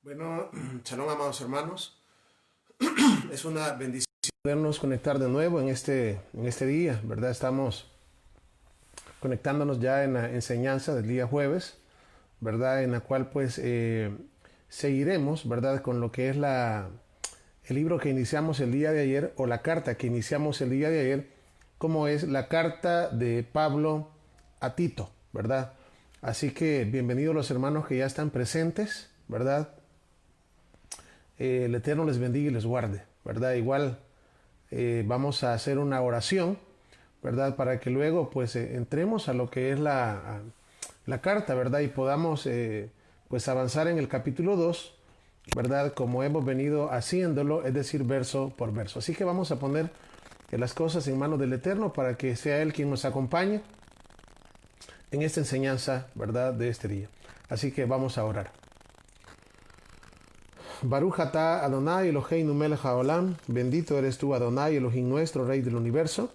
Bueno, shalom, amados hermanos. Es una bendición podernos conectar de nuevo en este día, ¿verdad? Estamos conectándonos ya en la enseñanza del día jueves, ¿verdad? En la cual pues seguiremos, ¿verdad? Con lo que es el libro que iniciamos el día de ayer, o la carta que iniciamos el día de ayer, como es la carta de Pablo a Tito, ¿verdad? Así que bienvenidos los hermanos que ya están presentes, ¿verdad? El Eterno les bendiga y les guarde, ¿verdad? Igual vamos a hacer una oración, ¿verdad? Para que luego pues entremos a lo que es la carta, ¿verdad? Y podamos pues avanzar en el capítulo 2, ¿verdad? Como hemos venido haciéndolo, es decir, verso por verso. Así que vamos a poner las cosas en manos del Eterno para que sea Él quien nos acompañe en esta enseñanza, ¿verdad? De este día. Así que vamos a orar. Baruch atah Adonai Eloheinu melech haolam, bendito eres tú Adonai Elohim nuestro, Rey del universo.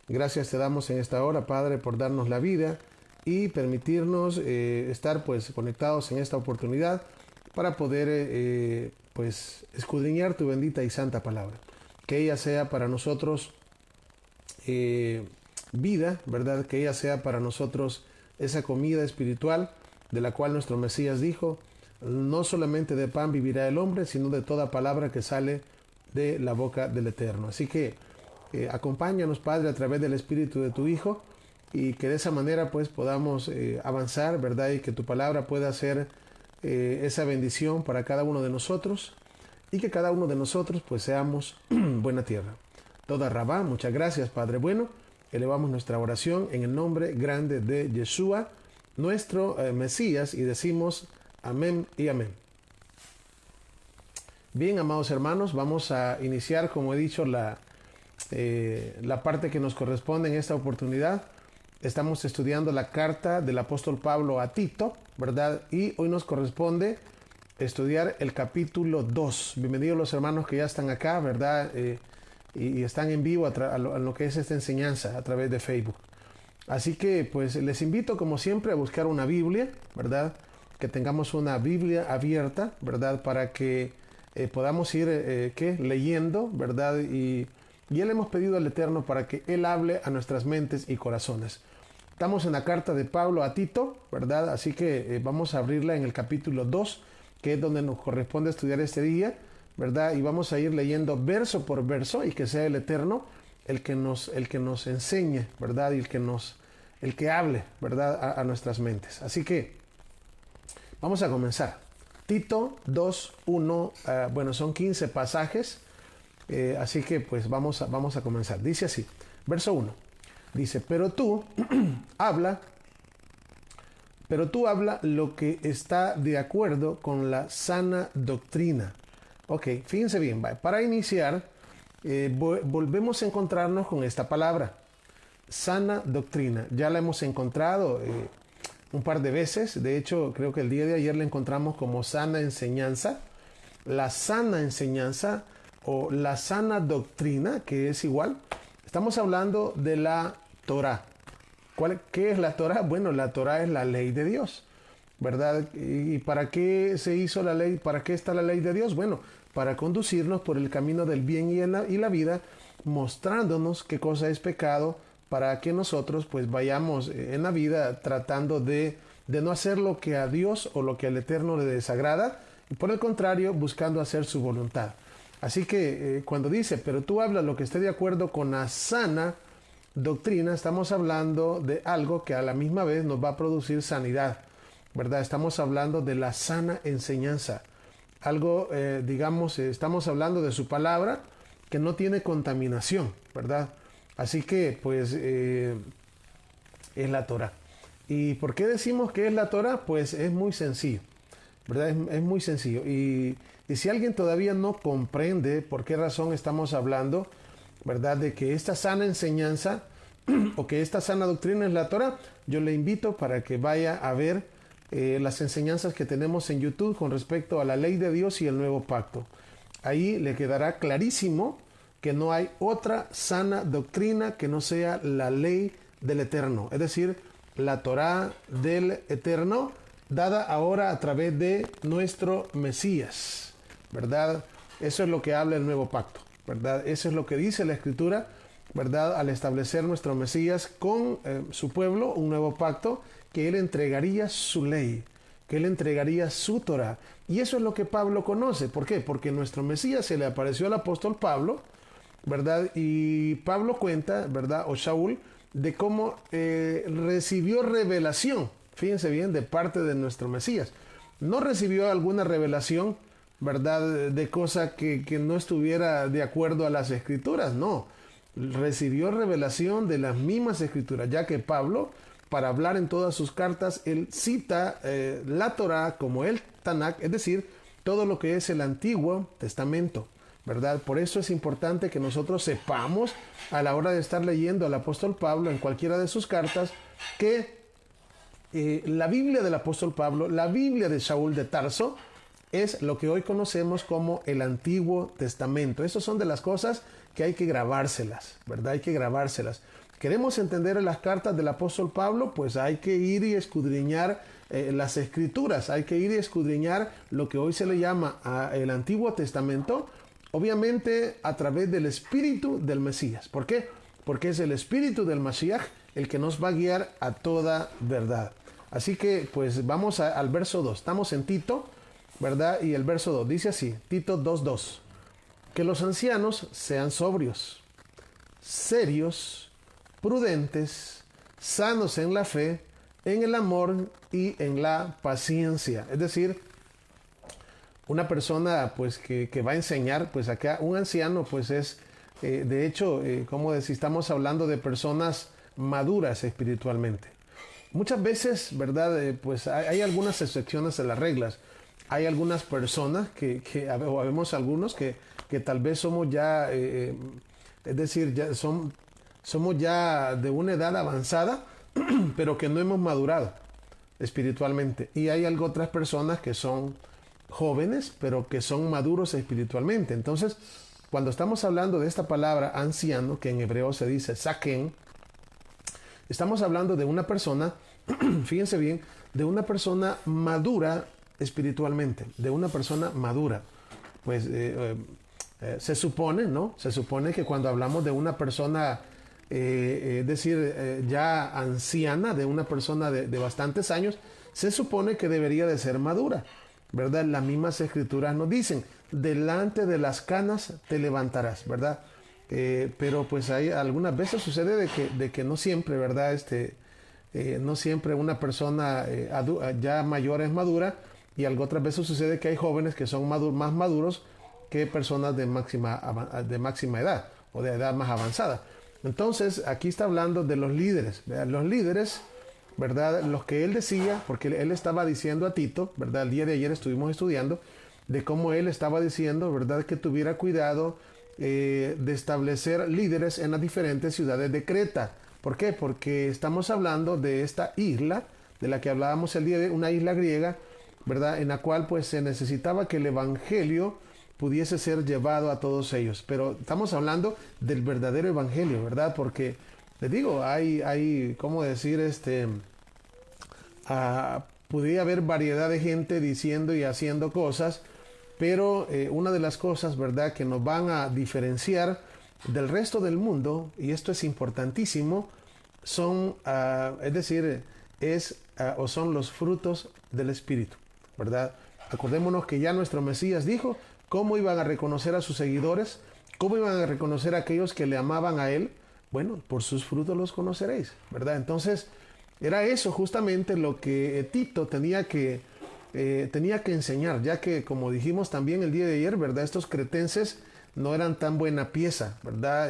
Gracias te damos en esta hora, Padre, por darnos la vida y permitirnos estar pues conectados en esta oportunidad para poder pues escudriñar tu bendita y santa palabra. Que ella sea para nosotros vida, ¿verdad? Que ella sea para nosotros esa comida espiritual de la cual nuestro Mesías dijo: no solamente de pan vivirá el hombre, sino de toda palabra que sale de la boca del Eterno. Así que acompáñanos, Padre, a través del Espíritu de tu Hijo, y que de esa manera pues podamos avanzar, ¿verdad? Y que tu palabra pueda ser esa bendición para cada uno de nosotros, y que cada uno de nosotros pues seamos buena tierra. Toda Rabá, muchas gracias, Padre bueno. Elevamos nuestra oración en el nombre grande de Yeshua, nuestro Mesías, y decimos amén y amén. Bien, amados hermanos, vamos a iniciar, como he dicho, la parte que nos corresponde en esta oportunidad. Estamos estudiando la carta del apóstol Pablo a Tito, ¿verdad? Y hoy nos corresponde estudiar el capítulo 2. Bienvenidos los hermanos que ya están acá, ¿verdad? Y están en vivo a lo que es esta enseñanza a través de Facebook. Así que pues les invito como siempre a buscar una Biblia, ¿verdad? Que tengamos una Biblia abierta, ¿verdad? Para que podamos ir leyendo, ¿verdad? Y ya le hemos pedido al Eterno para que Él hable a nuestras mentes y corazones. Estamos en la carta de Pablo a Tito, ¿verdad? Así que vamos a abrirla en el capítulo 2, que es donde nos corresponde estudiar este día, ¿verdad? Y vamos a ir leyendo verso por verso, y que sea el Eterno el que nos enseñe, ¿verdad? Y el que hable, ¿verdad? A nuestras mentes. Así que vamos a comenzar. Tito 2, 1, bueno, son 15 pasajes, así que pues vamos a comenzar. Dice así, verso 1, dice: pero tú habla lo que está de acuerdo con la sana doctrina. Ok, fíjense bien, para iniciar, volvemos a encontrarnos con esta palabra, sana doctrina. Ya la hemos encontrado un par de veces. De hecho, creo que el día de ayer la encontramos como sana enseñanza. La sana enseñanza o la sana doctrina, que es igual. Estamos hablando de la Torah. ¿Qué es la Torah? Bueno, la Torah es la ley de Dios, ¿verdad? ¿Y para qué se hizo la ley? ¿Para qué está la ley de Dios? Bueno, para conducirnos por el camino del bien y la vida, mostrándonos qué cosa es pecado, para que nosotros pues vayamos en la vida tratando de no hacer lo que a Dios o lo que al Eterno le desagrada, y por el contrario, buscando hacer su voluntad. Así que cuando dice, pero tú hablas lo que esté de acuerdo con la sana doctrina, estamos hablando de algo que a la misma vez nos va a producir sanidad, ¿verdad? Estamos hablando de la sana enseñanza. Algo, digamos, estamos hablando de su palabra que no tiene contaminación, ¿verdad? Así que, pues, es la Torah. ¿Y por qué decimos que es la Torah? Pues es muy sencillo, ¿verdad? Es muy sencillo. Y si alguien todavía no comprende por qué razón estamos hablando ¿verdad? De que esta sana enseñanza o que esta sana doctrina es la Torah, yo le invito para que vaya a ver las enseñanzas que tenemos en YouTube con respecto a la ley de Dios y el nuevo pacto. Ahí le quedará clarísimo que no hay otra sana doctrina que no sea la ley del Eterno, es decir, la Torah del Eterno, dada ahora a través de nuestro Mesías, ¿verdad? Eso es lo que habla el nuevo pacto, ¿verdad? Eso es lo que dice la Escritura, ¿verdad? Al establecer nuestro Mesías con su pueblo, un nuevo pacto, que Él entregaría su ley, que Él entregaría su Torah. Y eso es lo que Pablo conoce. ¿Por qué? Porque nuestro Mesías se le apareció al apóstol Pablo, ¿verdad? Y Pablo cuenta, ¿verdad? O Shaul, de cómo recibió revelación, fíjense bien, de parte de nuestro Mesías. No recibió alguna revelación, ¿verdad? De cosa que no estuviera de acuerdo a las Escrituras, no. Recibió revelación de las mismas Escrituras, ya que Pablo, para hablar en todas sus cartas, él cita la Torah como el Tanakh, es decir, todo lo que es el Antiguo Testamento, ¿verdad? Por eso es importante que nosotros sepamos a la hora de estar leyendo al apóstol Pablo en cualquiera de sus cartas que la Biblia del apóstol Pablo, la Biblia de Saúl de Tarso, es lo que hoy conocemos como el Antiguo Testamento. Esas son de las cosas que hay que grabárselas, ¿verdad? Hay que grabárselas. ¿Queremos entender las cartas del apóstol Pablo? Pues hay que ir y escudriñar las Escrituras, hay que ir y escudriñar lo que hoy se le llama el Antiguo Testamento, obviamente a través del Espíritu del Mesías. ¿Por qué? Porque es el Espíritu del Mashiach el que nos va a guiar a toda verdad. Así que pues vamos al verso 2. Estamos en Tito, ¿verdad? Y el verso 2 dice así, Tito 2:2. Que los ancianos sean sobrios, serios, prudentes, sanos en la fe, en el amor y en la paciencia. Es decir, una persona pues que va a enseñar, pues acá un anciano pues es, de hecho, como decir, estamos hablando de personas maduras espiritualmente. Muchas veces, ¿verdad? Pues hay algunas excepciones a las reglas. Hay algunas personas o vemos algunos que tal vez somos ya, es decir, somos ya de una edad avanzada, pero que no hemos madurado espiritualmente. Y hay otras personas que son jóvenes, pero que son maduros espiritualmente. Entonces, cuando estamos hablando de esta palabra anciano, que en hebreo se dice saken, estamos hablando de una persona, fíjense bien, de una persona madura espiritualmente, de una persona madura. Pues se supone, ¿no? Se supone que cuando hablamos de una persona, es decir, ya anciana, de una persona de bastantes años, se supone que debería de ser madura, ¿verdad? Las mismas escrituras nos dicen, delante de las canas te levantarás, ¿verdad? Pero pues hay algunas veces sucede de que no siempre, ¿verdad? No siempre una persona ya mayor es madura, y otras veces sucede que hay jóvenes que son más maduros que personas de máxima edad o de edad más avanzada. Entonces aquí está hablando de los líderes, ¿verdad? Los líderes, ¿verdad? Los que él decía, porque él estaba diciendo a Tito, ¿verdad? El día de ayer estuvimos estudiando de cómo él estaba diciendo, ¿verdad? Que tuviera cuidado de establecer líderes en las diferentes ciudades de Creta. ¿Por qué? Porque estamos hablando de esta isla, de la que hablábamos el día de una isla griega, ¿verdad? En la cual pues se necesitaba que el evangelio pudiese ser llevado a todos ellos. Pero estamos hablando del verdadero evangelio, ¿verdad? Porque, les digo, hay ¿cómo decir? Podría haber variedad de gente diciendo y haciendo cosas, pero una de las cosas, ¿verdad?, que nos van a diferenciar del resto del mundo, y esto es importantísimo, son, es decir, o son los frutos del Espíritu, ¿verdad? Acordémonos que ya nuestro Mesías dijo cómo iban a reconocer a sus seguidores, cómo iban a reconocer a aquellos que le amaban a Él. Bueno, por sus frutos los conoceréis, ¿verdad? Entonces, era eso justamente lo que Tito tenía que enseñar, ya que, como dijimos también el día de ayer, ¿verdad? Estos cretenses no eran tan buena pieza, ¿verdad?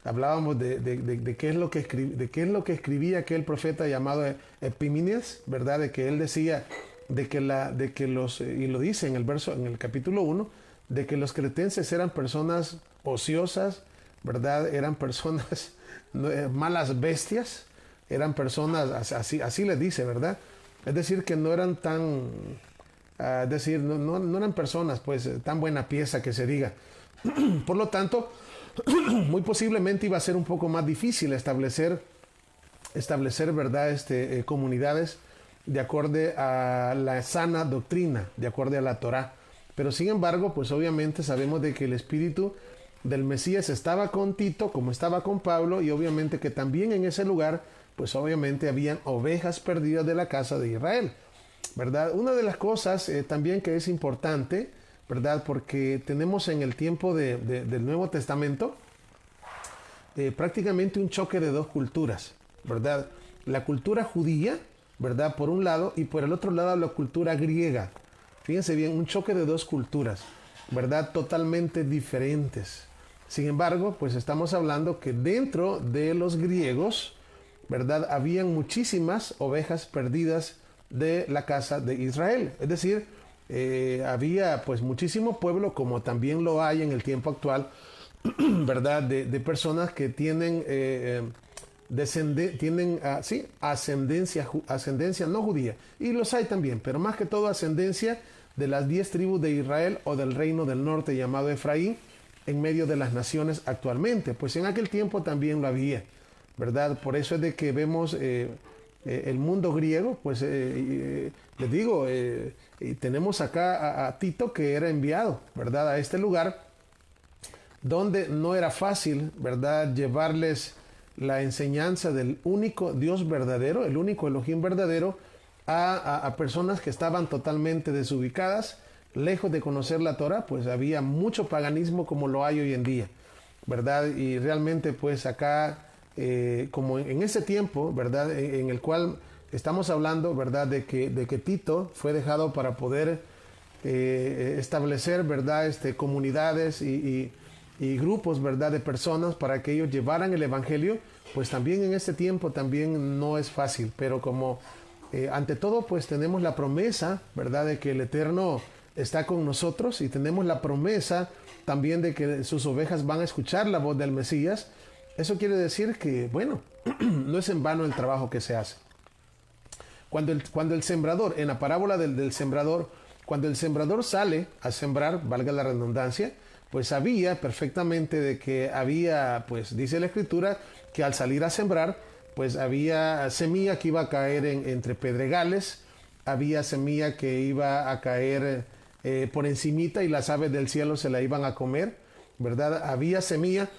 Hablábamos de qué es lo que escribía aquel profeta llamado Epímenes, ¿verdad? De que él decía y lo dice en el capítulo 1, de que los cretenses eran personas ociosas, ¿verdad? Eran personas, malas bestias, eran personas, así les dice, ¿verdad? Es decir, que no eran tan, es decir, no eran personas, pues, tan buena pieza que se diga. Por lo tanto, muy posiblemente iba a ser un poco más difícil establecer ¿verdad? Comunidades de acuerdo a la sana doctrina, de acuerdo a la Torá. Pero sin embargo, pues obviamente sabemos de que el espíritu del Mesías estaba con Tito, como estaba con Pablo, y obviamente que también en ese lugar, pues obviamente habían ovejas perdidas de la casa de Israel, ¿verdad? Una de las cosas también que es importante, ¿verdad? Porque tenemos en el tiempo del Nuevo Testamento prácticamente un choque de dos culturas, ¿verdad? La cultura judía, ¿verdad? Por un lado, y por el otro lado la cultura griega. Fíjense bien, un choque de dos culturas, ¿verdad? Totalmente diferentes. Sin embargo, pues estamos hablando que dentro de los griegos, ¿verdad? Habían muchísimas ovejas perdidas de la casa de Israel. Es decir, había pues muchísimo pueblo, como también lo hay en el tiempo actual, ¿verdad? De personas que tienen, sí, ascendencia no judía. Y los hay también, pero más que todo ascendencia de las 10 tribus de Israel o del reino del norte llamado Efraín en medio de las naciones actualmente. Pues en aquel tiempo también lo había, ¿verdad? Por eso es de que vemos el mundo griego, pues les digo, y tenemos acá a Tito que era enviado, ¿verdad? A este lugar donde no era fácil, ¿verdad?, llevarles la enseñanza del único Dios verdadero, el único Elohim verdadero, a personas que estaban totalmente desubicadas, lejos de conocer la Torah, pues había mucho paganismo como lo hay hoy en día, ¿verdad? Y realmente pues acá, como en ese tiempo, ¿verdad?, en el cual estamos hablando, ¿verdad?, de que Tito fue dejado para poder establecer, ¿verdad?, comunidades y grupos, ¿verdad?, de personas para que ellos llevaran el evangelio, pues también en este tiempo también no es fácil, pero como ante todo pues tenemos la promesa, ¿verdad?, de que el Eterno está con nosotros y tenemos la promesa también de que sus ovejas van a escuchar la voz del Mesías. Eso quiere decir que, bueno, no es en vano el trabajo que se hace. Cuando el sembrador, en la parábola del sembrador, cuando el sembrador sale a sembrar, valga la redundancia, pues sabía perfectamente de que había, pues dice la Escritura, que al salir a sembrar, pues había semilla que iba a caer entre pedregales, había semilla que iba a caer por encimita y las aves del cielo se la iban a comer, ¿verdad? Había semilla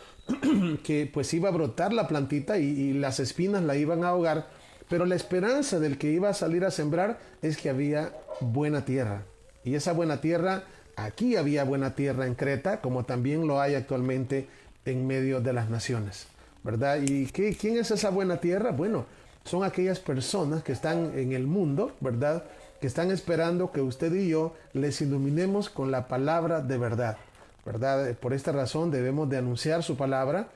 que pues iba a brotar la plantita y las espinas la iban a ahogar, pero la esperanza del que iba a salir a sembrar es que había buena tierra. Y esa buena tierra, aquí había buena tierra en Creta, como también lo hay actualmente en medio de las naciones, ¿verdad? ¿Y quién es esa buena tierra? Bueno, son aquellas personas que están en el mundo, ¿verdad?, que están esperando que usted y yo les iluminemos con la palabra de verdad, ¿verdad? Por esta razón debemos de anunciar su palabra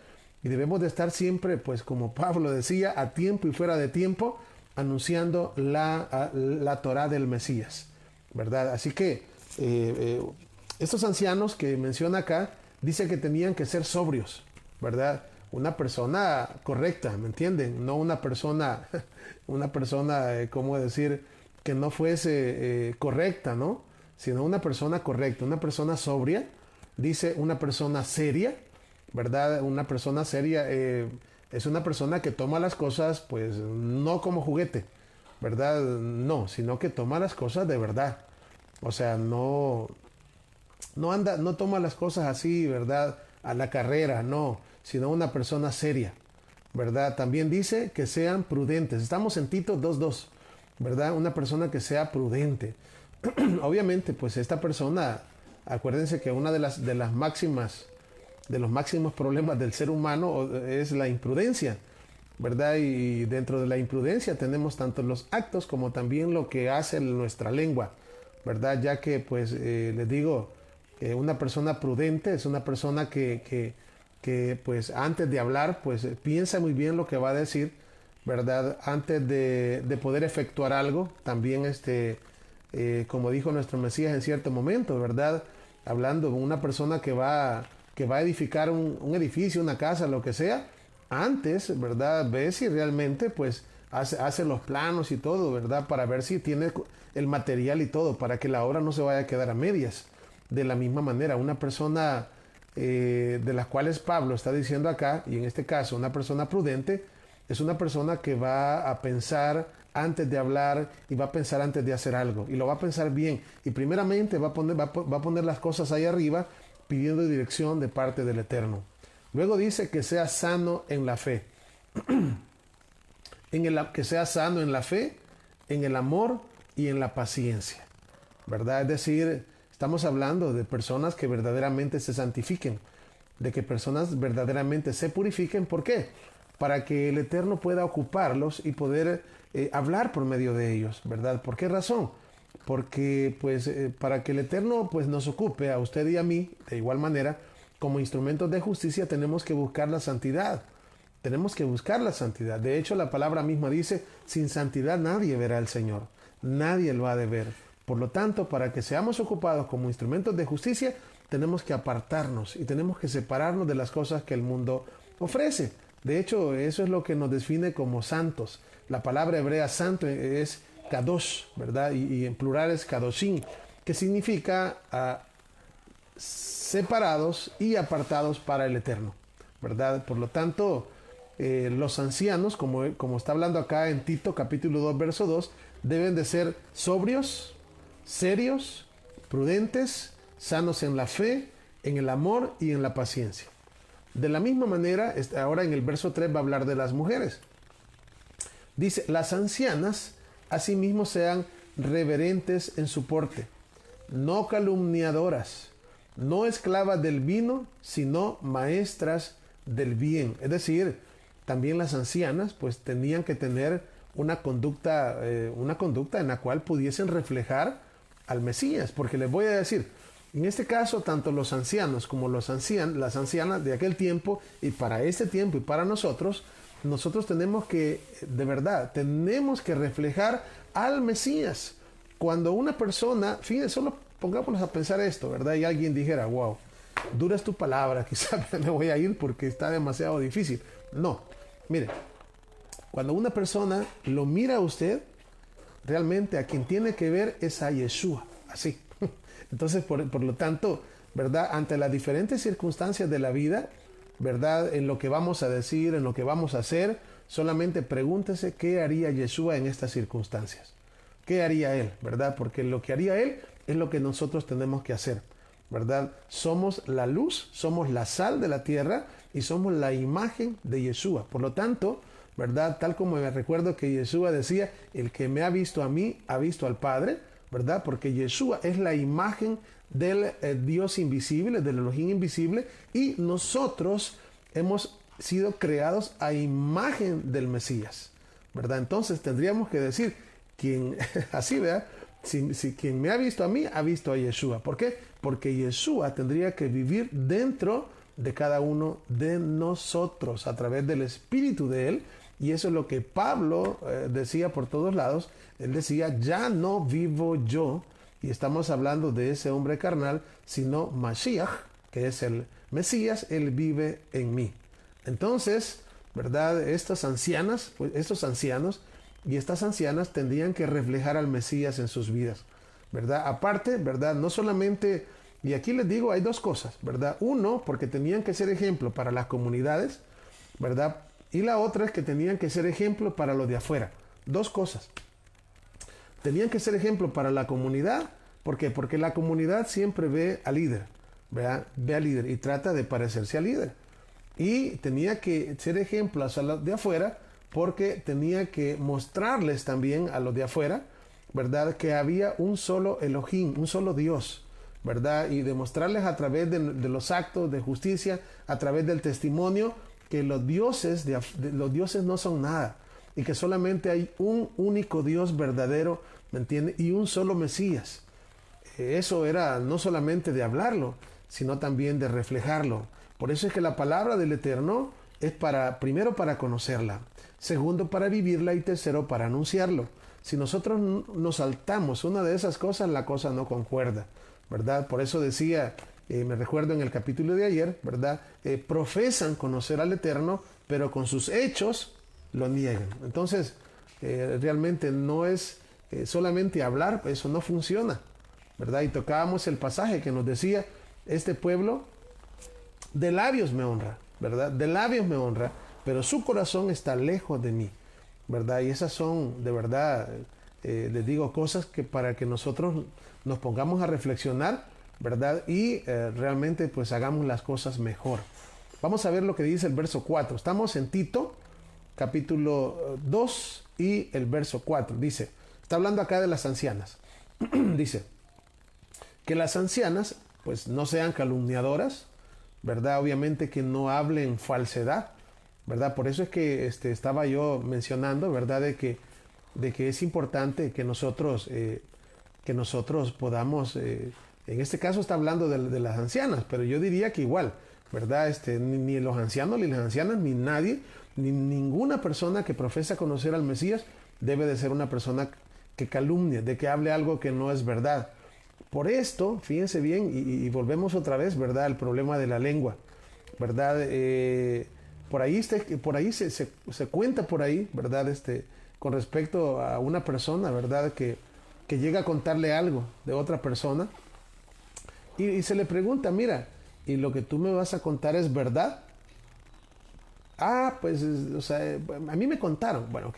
y debemos de estar siempre, pues como Pablo decía, a tiempo y fuera de tiempo, anunciando la Torá del Mesías, ¿verdad? Así que estos ancianos que menciona acá, dice que tenían que ser sobrios, ¿verdad? Una persona correcta, ¿me entienden? No una persona, ¿cómo decir? Que no fuese correcta, ¿no? Sino una persona correcta, una persona sobria, dice una persona seria, ¿verdad? Una persona seria es una persona que toma las cosas, pues, no como juguete, ¿verdad? No, sino que toma las cosas de verdad. O sea, no toma las cosas así, ¿verdad?, a la carrera, no, sino una persona seria, ¿verdad? También dice que sean prudentes. Estamos en Tito 2:2, ¿verdad? Una persona que sea prudente. Obviamente, pues esta persona, acuérdense que una de los máximos problemas del ser humano es la imprudencia, ¿verdad? Y dentro de la imprudencia tenemos tanto los actos como también lo que hace nuestra lengua, ¿verdad? Ya que, pues, les digo, una persona prudente es una persona que, pues, antes de hablar, pues, piensa muy bien lo que va a decir, ¿verdad? Antes de poder efectuar algo, también, como dijo nuestro Mesías en cierto momento, ¿verdad? Hablando de una persona que va que va a edificar un edificio, una casa, lo que sea, antes, ¿verdad? Ve si realmente pues hace los planos y todo, ¿verdad? Para ver si tiene el material y todo, para que la obra no se vaya a quedar a medias. De la misma manera, una persona de las cuales Pablo está diciendo acá, y en este caso una persona prudente, es una persona que va a pensar antes de hablar y va a pensar antes de hacer algo, y lo va a pensar bien, y primeramente va a poner las cosas ahí arriba, pidiendo dirección de parte del Eterno. Luego dice que sea sano en la fe, que sea sano en la fe, en el amor y en la paciencia, ¿verdad? Es decir, estamos hablando de personas que verdaderamente se santifiquen, de que personas verdaderamente se purifiquen. ¿Por qué? Para que el Eterno pueda ocuparlos y poder hablar por medio de ellos, ¿verdad? ¿Por qué razón? Porque pues para que el Eterno pues nos ocupe a usted y a mí, de igual manera, como instrumentos de justicia tenemos que buscar la santidad. Tenemos que buscar la santidad. De hecho, la palabra misma dice, sin santidad nadie verá al Señor. Nadie lo ha de ver. Por lo tanto, para que seamos ocupados como instrumentos de justicia, tenemos que apartarnos y tenemos que separarnos de las cosas que el mundo ofrece. De hecho, eso es lo que nos define como santos. La palabra hebrea santo es kadosh, ¿verdad? Y en plural es kadoshim, que significa separados y apartados para el Eterno, ¿verdad? Por lo tanto, los ancianos, como está hablando acá en Tito capítulo 2, verso 2, deben de ser sobrios, serios, prudentes, sanos en la fe, en el amor y en la paciencia. De la misma manera, ahora en el verso 3 va a hablar de las mujeres. Dice, las ancianas asimismo sean reverentes en su porte, no calumniadoras, no esclavas del vino, sino maestras del bien. Es decir, también las ancianas pues tenían que tener una conducta en la cual pudiesen reflejar al Mesías, porque les voy a decir, en este caso, tanto los ancianos como las ancianas de aquel tiempo y para este tiempo y para nosotros tenemos que, de verdad, tenemos que reflejar al Mesías. Cuando una persona, fíjense, solo pongámonos a pensar esto, ¿verdad? Y alguien dijera, wow, dura es tu palabra, quizás me voy a ir porque está demasiado difícil. No, mire, cuando una persona lo mira a usted, realmente a quien tiene que ver es a Yeshua, así. Entonces, por lo tanto, ¿verdad? Ante las diferentes circunstancias de la vida, ¿verdad? En lo que vamos a decir, en lo que vamos a hacer, solamente pregúntese qué haría Yeshua en estas circunstancias. ¿Qué haría Él? ¿Verdad? Porque lo que haría Él es lo que nosotros tenemos que hacer, ¿verdad? Somos la luz, somos la sal de la tierra y somos la imagen de Yeshua. Por lo tanto, ¿verdad? Tal como me recuerdo que Yeshua decía, el que me ha visto a mí, ha visto al Padre, ¿verdad? Porque Yeshua es la imagen del Dios invisible, del Elohim invisible, y nosotros hemos sido creados a imagen del Mesías, ¿verdad? Entonces tendríamos que decir, quien, así, ¿verdad? Si quien me ha visto a mí, ha visto a Yeshua. ¿Por qué? Porque Yeshua tendría que vivir dentro de cada uno de nosotros a través del Espíritu de Él. Y eso es lo que Pablo decía por todos lados. Él decía, ya no vivo yo, y estamos hablando de ese hombre carnal, sino Mashiach, que es el Mesías, Él vive en mí. Entonces, ¿verdad? Estas ancianas, pues, estos ancianos y estas ancianas tendrían que reflejar al Mesías en sus vidas, ¿verdad? Aparte, ¿verdad? No solamente, y aquí les digo, hay dos cosas, ¿verdad? Uno, porque tenían que ser ejemplo para las comunidades, ¿verdad? Y la otra es que tenían que ser ejemplo para los de afuera. Dos cosas. Tenían que ser ejemplo para la comunidad. ¿Por qué? Porque la comunidad siempre ve al líder, ¿verdad? Ve al líder y trata de parecerse al líder. Y tenía que ser ejemplo a los de afuera porque tenía que mostrarles también a los de afuera, ¿verdad? Que había un solo Elohim, un solo Dios, ¿verdad? Y demostrarles a través de los actos de justicia, a través del testimonio, que los dioses no son nada y que solamente hay un único Dios verdadero, ¿me entiende? Y un solo Mesías. Eso era no solamente de hablarlo, sino también de reflejarlo. Por eso es que la palabra del Eterno es primero para conocerla, segundo para vivirla y tercero para anunciarlo. Si nosotros nos saltamos una de esas cosas, la cosa no concuerda, ¿verdad? Por eso decía me recuerdo en el capítulo de ayer, ¿verdad? Profesan conocer al Eterno, pero con sus hechos lo niegan. Entonces, realmente no es solamente hablar, eso no funciona, ¿verdad? Y tocábamos el pasaje que nos decía, este pueblo de labios me honra, ¿verdad? De labios me honra, pero su corazón está lejos de mí, ¿verdad? Y esas son, de verdad, les digo, cosas que para que nosotros nos pongamos a reflexionar, ¿verdad? Y realmente pues hagamos las cosas mejor. Vamos a ver lo que dice el verso 4. Estamos en Tito, capítulo 2 y el verso 4. Dice, está hablando acá de las ancianas. Dice, que las ancianas pues no sean calumniadoras, ¿verdad? Obviamente que no hablen falsedad, ¿verdad? Por eso es que estaba yo mencionando, ¿verdad? De que es importante que nosotros podamos, en este caso está hablando de las ancianas, pero yo diría que igual, ¿verdad? Ni los ancianos, ni las ancianas, ni nadie, ni ninguna persona que profesa conocer al Mesías debe de ser una persona que calumnie, de que hable algo que no es verdad. Por esto, fíjense bien, y volvemos otra vez, ¿verdad? El problema de la lengua, ¿verdad? Por ahí se cuenta por ahí, ¿verdad? Con respecto a una persona, ¿verdad? Que llega a contarle algo de otra persona y se le pregunta, mira, ¿y lo que tú me vas a contar es verdad? Ah, pues, o sea, a mí me contaron. Bueno,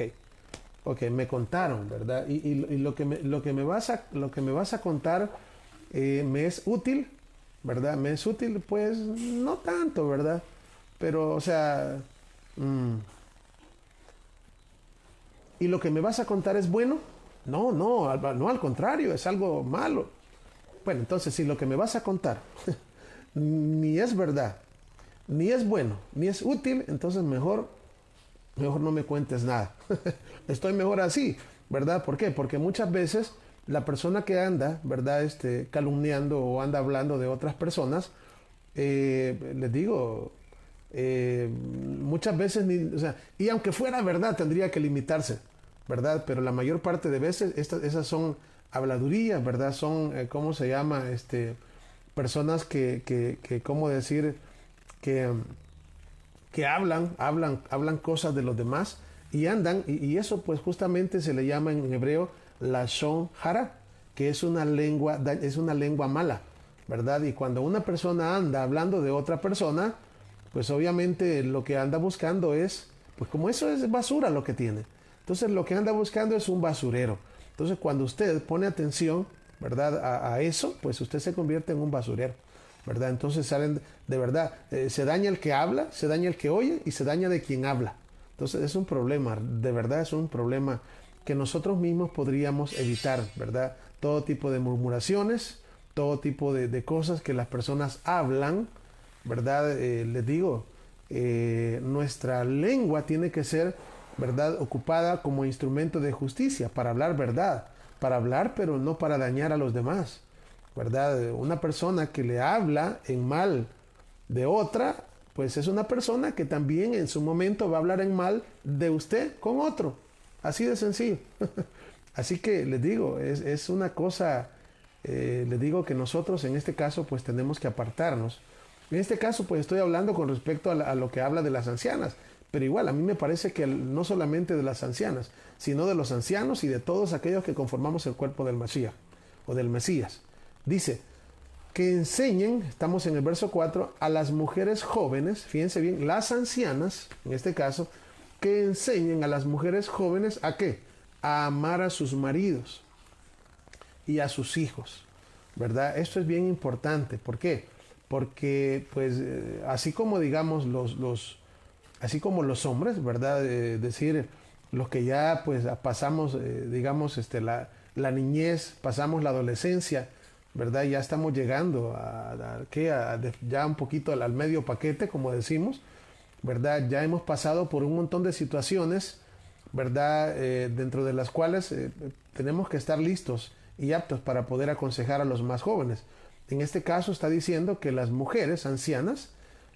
ok, me contaron, ¿verdad? Y lo que me vas a contar me es útil, ¿verdad? Me es útil, pues, no tanto, ¿verdad? Pero, o sea, ¿y lo que me vas a contar es bueno? No, al contrario, es algo malo. Bueno, entonces, si lo que me vas a contar ni es verdad, ni es bueno, ni es útil, entonces mejor no me cuentes nada. Estoy mejor así, ¿verdad? ¿Por qué? Porque muchas veces la persona que anda, ¿verdad? Calumniando o anda hablando de otras personas, les digo, muchas veces, o sea, y aunque fuera verdad, tendría que limitarse, ¿verdad? Pero la mayor parte de veces esas son habladurías, ¿verdad? Son, ¿cómo se llama? Personas que ¿cómo decir? Que, que hablan cosas de los demás y andan, y eso pues justamente se le llama en hebreo lashon hara, que es una lengua mala, ¿verdad? Y cuando una persona anda hablando de otra persona, pues obviamente lo que anda buscando es, pues como eso es basura lo que tiene, entonces lo que anda buscando es un basurero. Entonces cuando usted pone atención, ¿verdad? A eso, pues usted se convierte en un basurero, ¿verdad? Entonces salen, de verdad, se daña el que habla, se daña el que oye y se daña de quien habla. Entonces es un problema, de verdad es un problema que nosotros mismos podríamos evitar, ¿verdad? Todo tipo de murmuraciones, todo tipo de cosas que las personas hablan, ¿verdad? Les digo, nuestra lengua tiene que ser, ¿verdad? Ocupada como instrumento de justicia, para hablar verdad, para hablar pero no para dañar a los demás, ¿verdad? Una persona que le habla en mal de otra, pues es una persona que también en su momento va a hablar en mal de usted con otro. Así de sencillo. Así que les digo, es una cosa, les digo que nosotros en este caso pues tenemos que apartarnos. En este caso pues estoy hablando con respecto a lo que habla de las ancianas, pero igual a mí me parece que no solamente de las ancianas, sino de los ancianos y de todos aquellos que conformamos el cuerpo del Mashiach o del Mesías. Dice, que enseñen, estamos en el verso 4, a las mujeres jóvenes, fíjense bien, las ancianas, en este caso, que enseñen a las mujeres jóvenes ¿a qué? A amar a sus maridos y a sus hijos, ¿verdad? Esto es bien importante. ¿Por qué? Porque, pues, así como digamos así como los hombres, ¿verdad? Decir, los que ya, pues, pasamos, digamos, la niñez, pasamos la adolescencia, ¿verdad? Ya estamos llegando ya un poquito al medio paquete, como decimos, ¿verdad? Ya hemos pasado por un montón de situaciones, ¿verdad? Dentro de las cuales tenemos que estar listos y aptos para poder aconsejar a los más jóvenes. En este caso está diciendo que las mujeres ancianas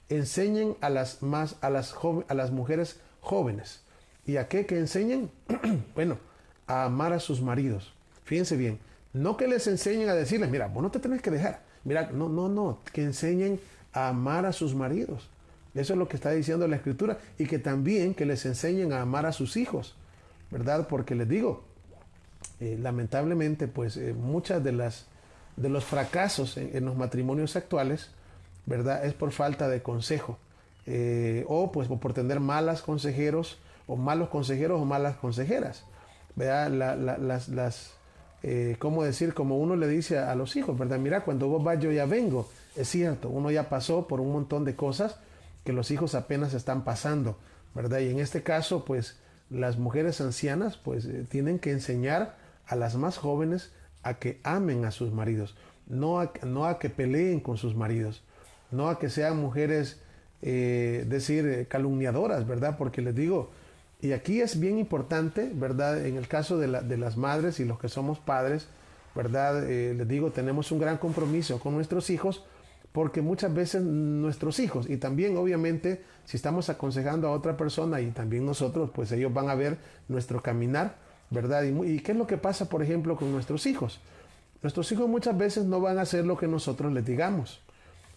enseñen a las mujeres jóvenes. ¿Y a qué que enseñen? Bueno, a amar a sus maridos. Fíjense bien, no que les enseñen a decirles, mira, vos no te tenés que dejar, Mira, no, no, no, que enseñen a amar a sus maridos. Eso es lo que está diciendo la Escritura. Y que también que les enseñen a amar a sus hijos, ¿verdad? Porque les digo, lamentablemente, pues muchas de los fracasos en los matrimonios actuales, ¿verdad? Es por falta de consejo. O pues por tener malas consejeros o malos consejeros o malas consejeras. ¿Verdad? ¿Cómo decir? Como uno le dice a los hijos, ¿verdad? Mira, cuando vos vas yo ya vengo. Es cierto, uno ya pasó por un montón de cosas que los hijos apenas están pasando, ¿verdad? Y en este caso, pues las mujeres ancianas, pues tienen que enseñar a las más jóvenes a que amen a sus maridos, no a que peleen con sus maridos, no a que sean mujeres, calumniadoras, ¿verdad? Porque les digo, y aquí es bien importante, ¿verdad? En el caso de las madres y los que somos padres, ¿verdad? Les digo, tenemos un gran compromiso con nuestros hijos, porque muchas veces nuestros hijos, y también obviamente si estamos aconsejando a otra persona y también nosotros, pues ellos van a ver nuestro caminar, ¿verdad? ¿Y qué es lo que pasa, por ejemplo, con nuestros hijos? Nuestros hijos muchas veces no van a hacer lo que nosotros les digamos,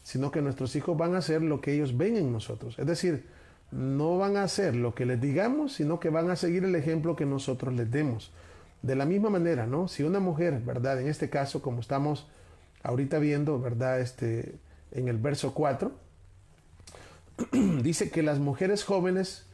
sino que nuestros hijos van a hacer lo que ellos ven en nosotros. Es decir, no van a hacer lo que les digamos, sino que van a seguir el ejemplo que nosotros les demos. De la misma manera, ¿no? Si una mujer, ¿verdad? En este caso, como estamos ahorita viendo, ¿verdad? En el verso 4, dice que las mujeres jóvenes,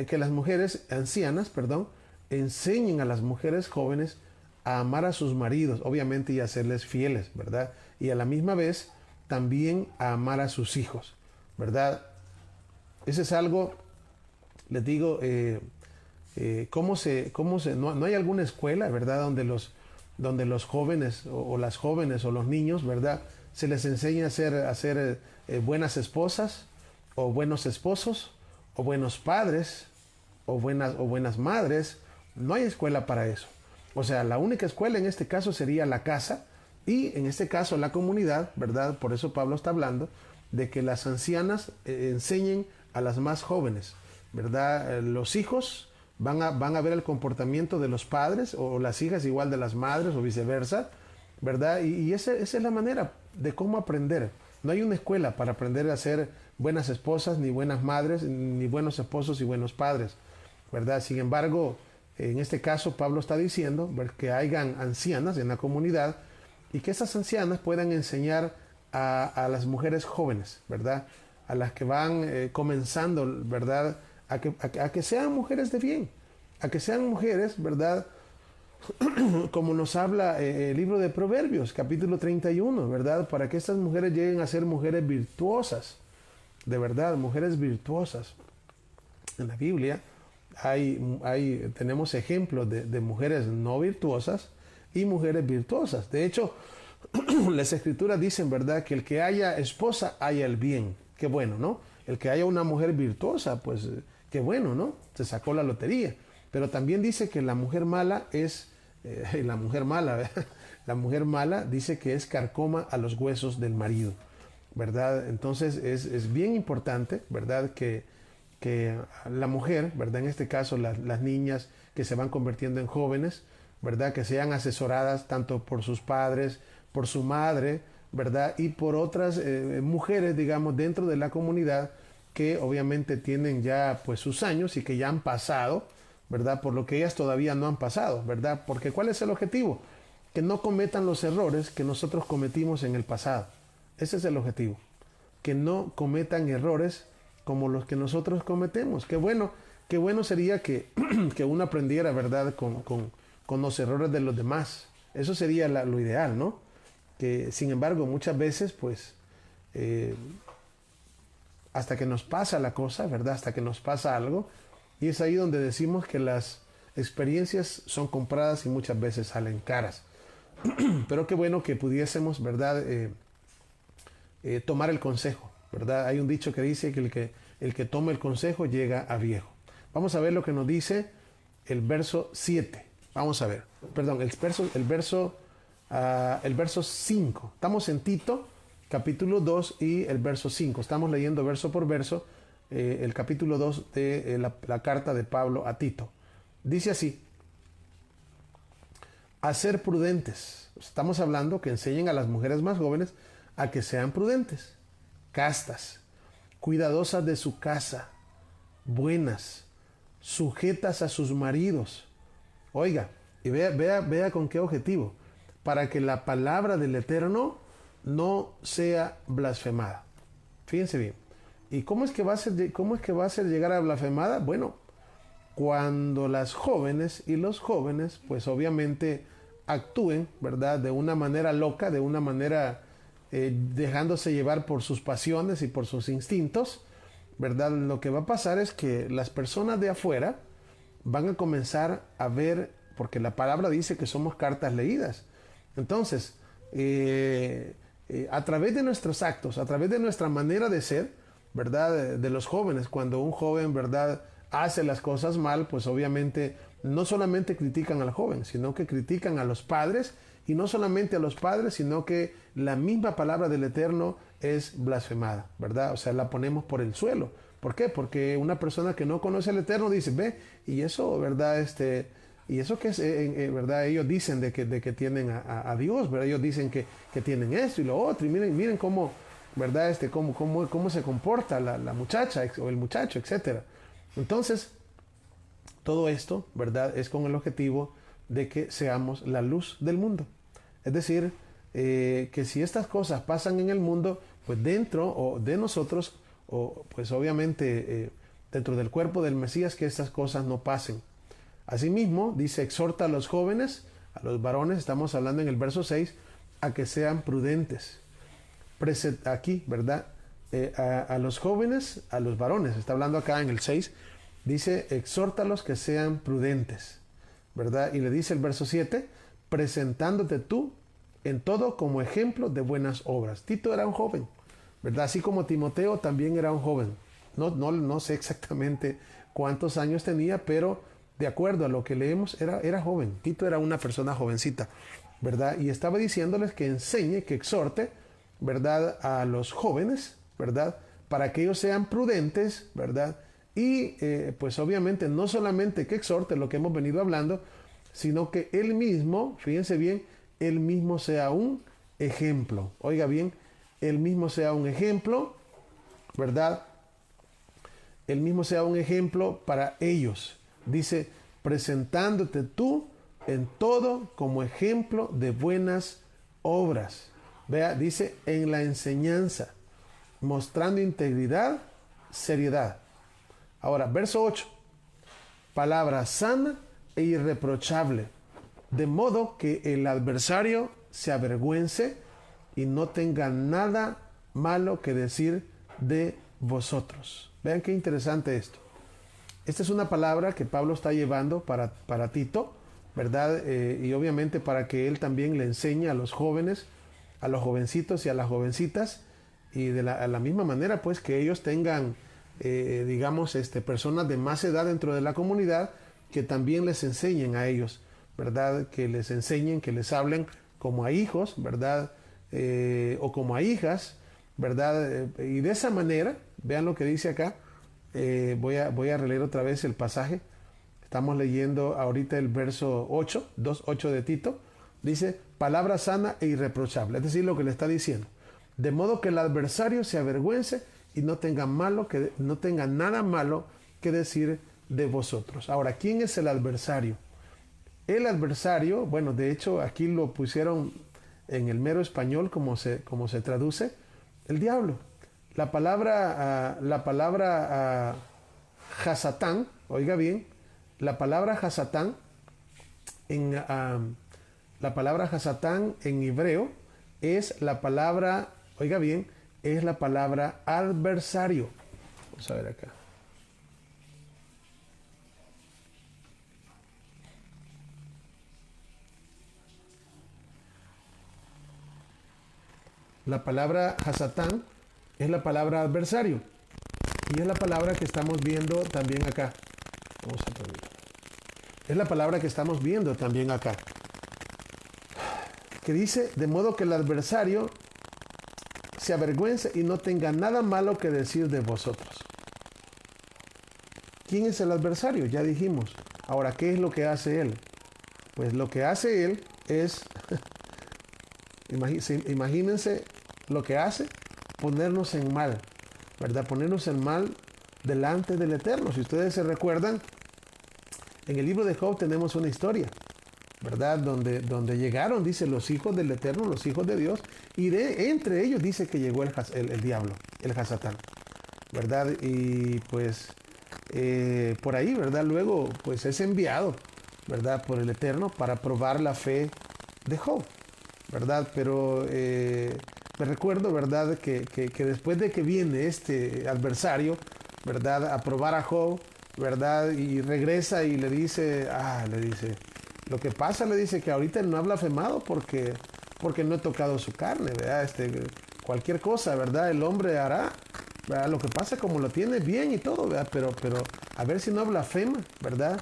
que las mujeres ancianas, perdón, enseñen a las mujeres jóvenes a amar a sus maridos, obviamente, y a serles fieles, ¿verdad? Y a la misma vez también a amar a sus hijos, ¿verdad? Ese es algo, les digo, no hay alguna escuela, ¿verdad? Donde los jóvenes o las jóvenes o los niños, ¿verdad? Se les enseña a ser buenas esposas o buenos esposos o buenos padres o buenas madres. No hay escuela para eso. O sea, la única escuela en este caso sería la casa y en este caso la comunidad, ¿verdad? Por eso Pablo está hablando de que las ancianas enseñen a las más jóvenes, ¿verdad? Los hijos van a ver el comportamiento de los padres o las hijas igual de las madres o viceversa, ¿verdad? Y esa es la manera de cómo aprender. No hay una escuela para aprender a ser buenas esposas, ni buenas madres, ni buenos esposos y buenos padres, ¿verdad? Sin embargo, en este caso Pablo está diciendo que hayan ancianas en la comunidad y que esas ancianas puedan enseñar a las mujeres jóvenes, ¿verdad? A las que van comenzando, ¿verdad? A que sean mujeres de bien, a que sean mujeres, ¿verdad? Como nos habla el libro de Proverbios, capítulo 31, ¿verdad? Para que estas mujeres lleguen a ser mujeres virtuosas, de verdad, mujeres virtuosas. En la Biblia tenemos ejemplos de mujeres no virtuosas y mujeres virtuosas. De hecho, las escrituras dicen, ¿verdad? Que el que haya esposa haya el bien. Qué bueno, ¿no? El que haya una mujer virtuosa, pues qué bueno, ¿no? Se sacó la lotería. Pero también dice que la mujer mala es, la mujer mala, ¿verdad? La mujer mala dice que es carcoma a los huesos del marido, ¿verdad? Entonces es bien importante, ¿verdad? Que la mujer, ¿verdad? En este caso las niñas que se van convirtiendo en jóvenes, ¿verdad? Que sean asesoradas tanto por sus padres, por su madre, ¿verdad? Y por otras mujeres, digamos, dentro de la comunidad que obviamente tienen ya pues sus años y que ya han pasado, ¿verdad? Por lo que ellas todavía no han pasado, ¿verdad? Porque ¿cuál es el objetivo? Que no cometan los errores que nosotros cometimos en el pasado. Ese es el objetivo. Que no cometan errores como los que nosotros cometemos. Qué bueno sería que, que uno aprendiera, ¿verdad? Con los errores de los demás. Eso sería lo ideal, ¿no? Que sin embargo muchas veces pues hasta que nos pasa la cosa, ¿verdad? Hasta que nos pasa algo, y es ahí donde decimos que las experiencias son compradas y muchas veces salen caras. Pero qué bueno que pudiésemos, ¿verdad? Tomar el consejo, ¿verdad? Hay un dicho que dice que el que toma el consejo llega a viejo. Vamos a ver lo que nos dice el verso 7. Vamos a ver, perdón, el verso 5. Estamos en Tito, capítulo 2 y el verso 5. Estamos leyendo verso por verso el capítulo 2 de la carta de Pablo a Tito. Dice así: a ser prudentes. Estamos hablando que enseñen a las mujeres más jóvenes a que sean prudentes, castas, cuidadosas de su casa, buenas, sujetas a sus maridos. Oiga, y vea con qué objetivo, para que la palabra del Eterno no sea blasfemada. Fíjense bien. ¿Y cómo es que va a ser llegar a blasfemada? Bueno, cuando las jóvenes y los jóvenes, pues obviamente actúen, ¿verdad? De una manera loca, de una manera dejándose llevar por sus pasiones y por sus instintos, ¿verdad? Lo que va a pasar es que las personas de afuera van a comenzar a ver, porque la palabra dice que somos cartas leídas. Entonces, a través de nuestros actos, a través de nuestra manera de ser, ¿verdad? De los jóvenes, cuando un joven, ¿verdad?, hace las cosas mal, pues obviamente no solamente critican al joven, sino que critican a los padres, y no solamente a los padres, sino que la misma palabra del Eterno es blasfemada, ¿verdad? O sea, la ponemos por el suelo. ¿Por qué? Porque una persona que no conoce al Eterno dice, ve, y eso, ¿verdad? Y eso que es, ¿verdad? Ellos dicen de que tienen a Dios, ¿verdad? Ellos dicen que tienen esto y lo otro, y miren cómo, ¿verdad? Cómo se comporta la muchacha o el muchacho, etcétera. Entonces, todo esto, ¿verdad?, es con el objetivo de que seamos la luz del mundo. Es decir, que si estas cosas pasan en el mundo, pues dentro o de nosotros, o pues obviamente dentro del cuerpo del Mesías, que estas cosas no pasen. Asimismo, dice, exhorta a los jóvenes, a los varones, estamos hablando en el verso 6, a que sean prudentes. Aquí, ¿verdad? A los jóvenes, a los varones, está hablando acá en el 6, dice, exhórtalos que sean prudentes, ¿verdad? Y le dice el verso 7, presentándote tú en todo como ejemplo de buenas obras. Tito era un joven, ¿verdad? Así como Timoteo también era un joven. No sé exactamente cuántos años tenía, pero de acuerdo a lo que leemos, era joven. Tito era una persona jovencita, ¿verdad? Y estaba diciéndoles que enseñe, que exhorte, ¿verdad?, a los jóvenes, ¿verdad?, para que ellos sean prudentes, ¿verdad? Y pues obviamente no solamente que exhorte lo que hemos venido hablando, sino que él mismo, fíjense bien, él mismo sea un ejemplo. Oiga bien, él mismo sea un ejemplo, ¿verdad? Él mismo sea un ejemplo para ellos. Dice, presentándote tú en todo como ejemplo de buenas obras. Vea, dice, en la enseñanza, mostrando integridad, seriedad. Ahora, verso 8. Palabra sana e irreprochable, de modo que el adversario se avergüence y no tenga nada malo que decir de vosotros. Vean qué interesante esto. Esta es una palabra que Pablo está llevando para Tito, ¿verdad? Y obviamente para que él también le enseñe a los jóvenes, a los jovencitos y a las jovencitas, y de la misma manera, pues, que ellos tengan, digamos, personas de más edad dentro de la comunidad, que también les enseñen a ellos, ¿verdad? Que les enseñen, que les hablen como a hijos, ¿verdad? O como a hijas, ¿verdad? Y de esa manera, vean lo que dice acá. Voy a releer otra vez el pasaje. Estamos leyendo ahorita el verso 8, 2:8 de Tito. Dice, palabra sana e irreprochable. Es decir, lo que le está diciendo. De modo que el adversario se avergüence y no tenga nada malo que decir de vosotros. Ahora, ¿quién es el adversario? El adversario, bueno, de hecho aquí lo pusieron en el mero español como se traduce, el diablo. La palabra Hasatán, oiga bien, la palabra Hasatán en hebreo es la palabra, oiga bien, es la palabra adversario. Vamos a ver acá. La palabra Hasatán es la palabra adversario. Y es la palabra que estamos viendo también acá. Vamos a poner. Es la palabra que estamos viendo también acá. Que dice, de modo que el adversario se avergüence y no tenga nada malo que decir de vosotros. ¿Quién es el adversario? Ya dijimos. Ahora, ¿qué es lo que hace él? Pues lo que hace él es, imagínense lo que hace? Ponernos en mal, ¿verdad? Ponernos en mal delante del Eterno. Si ustedes se recuerdan, en el libro de Job tenemos una historia, ¿verdad? Donde llegaron, dice, los hijos del Eterno, los hijos de Dios, y entre ellos dice que llegó el diablo, el Hasatán, ¿verdad? Y pues por ahí, ¿verdad? Luego pues es enviado, ¿verdad? Por el Eterno para probar la fe de Job, ¿verdad? Pero me recuerdo, ¿verdad? Que después de que viene este adversario, ¿verdad? A probar a Job, ¿verdad? Y regresa y le dice, lo que pasa, le dice, que ahorita él no ha blasfemado porque no he tocado su carne, ¿verdad? Cualquier cosa, ¿verdad? El hombre hará, ¿verdad? Lo que pasa, como lo tiene bien y todo, ¿verdad? Pero a ver si no blasfema, ¿verdad?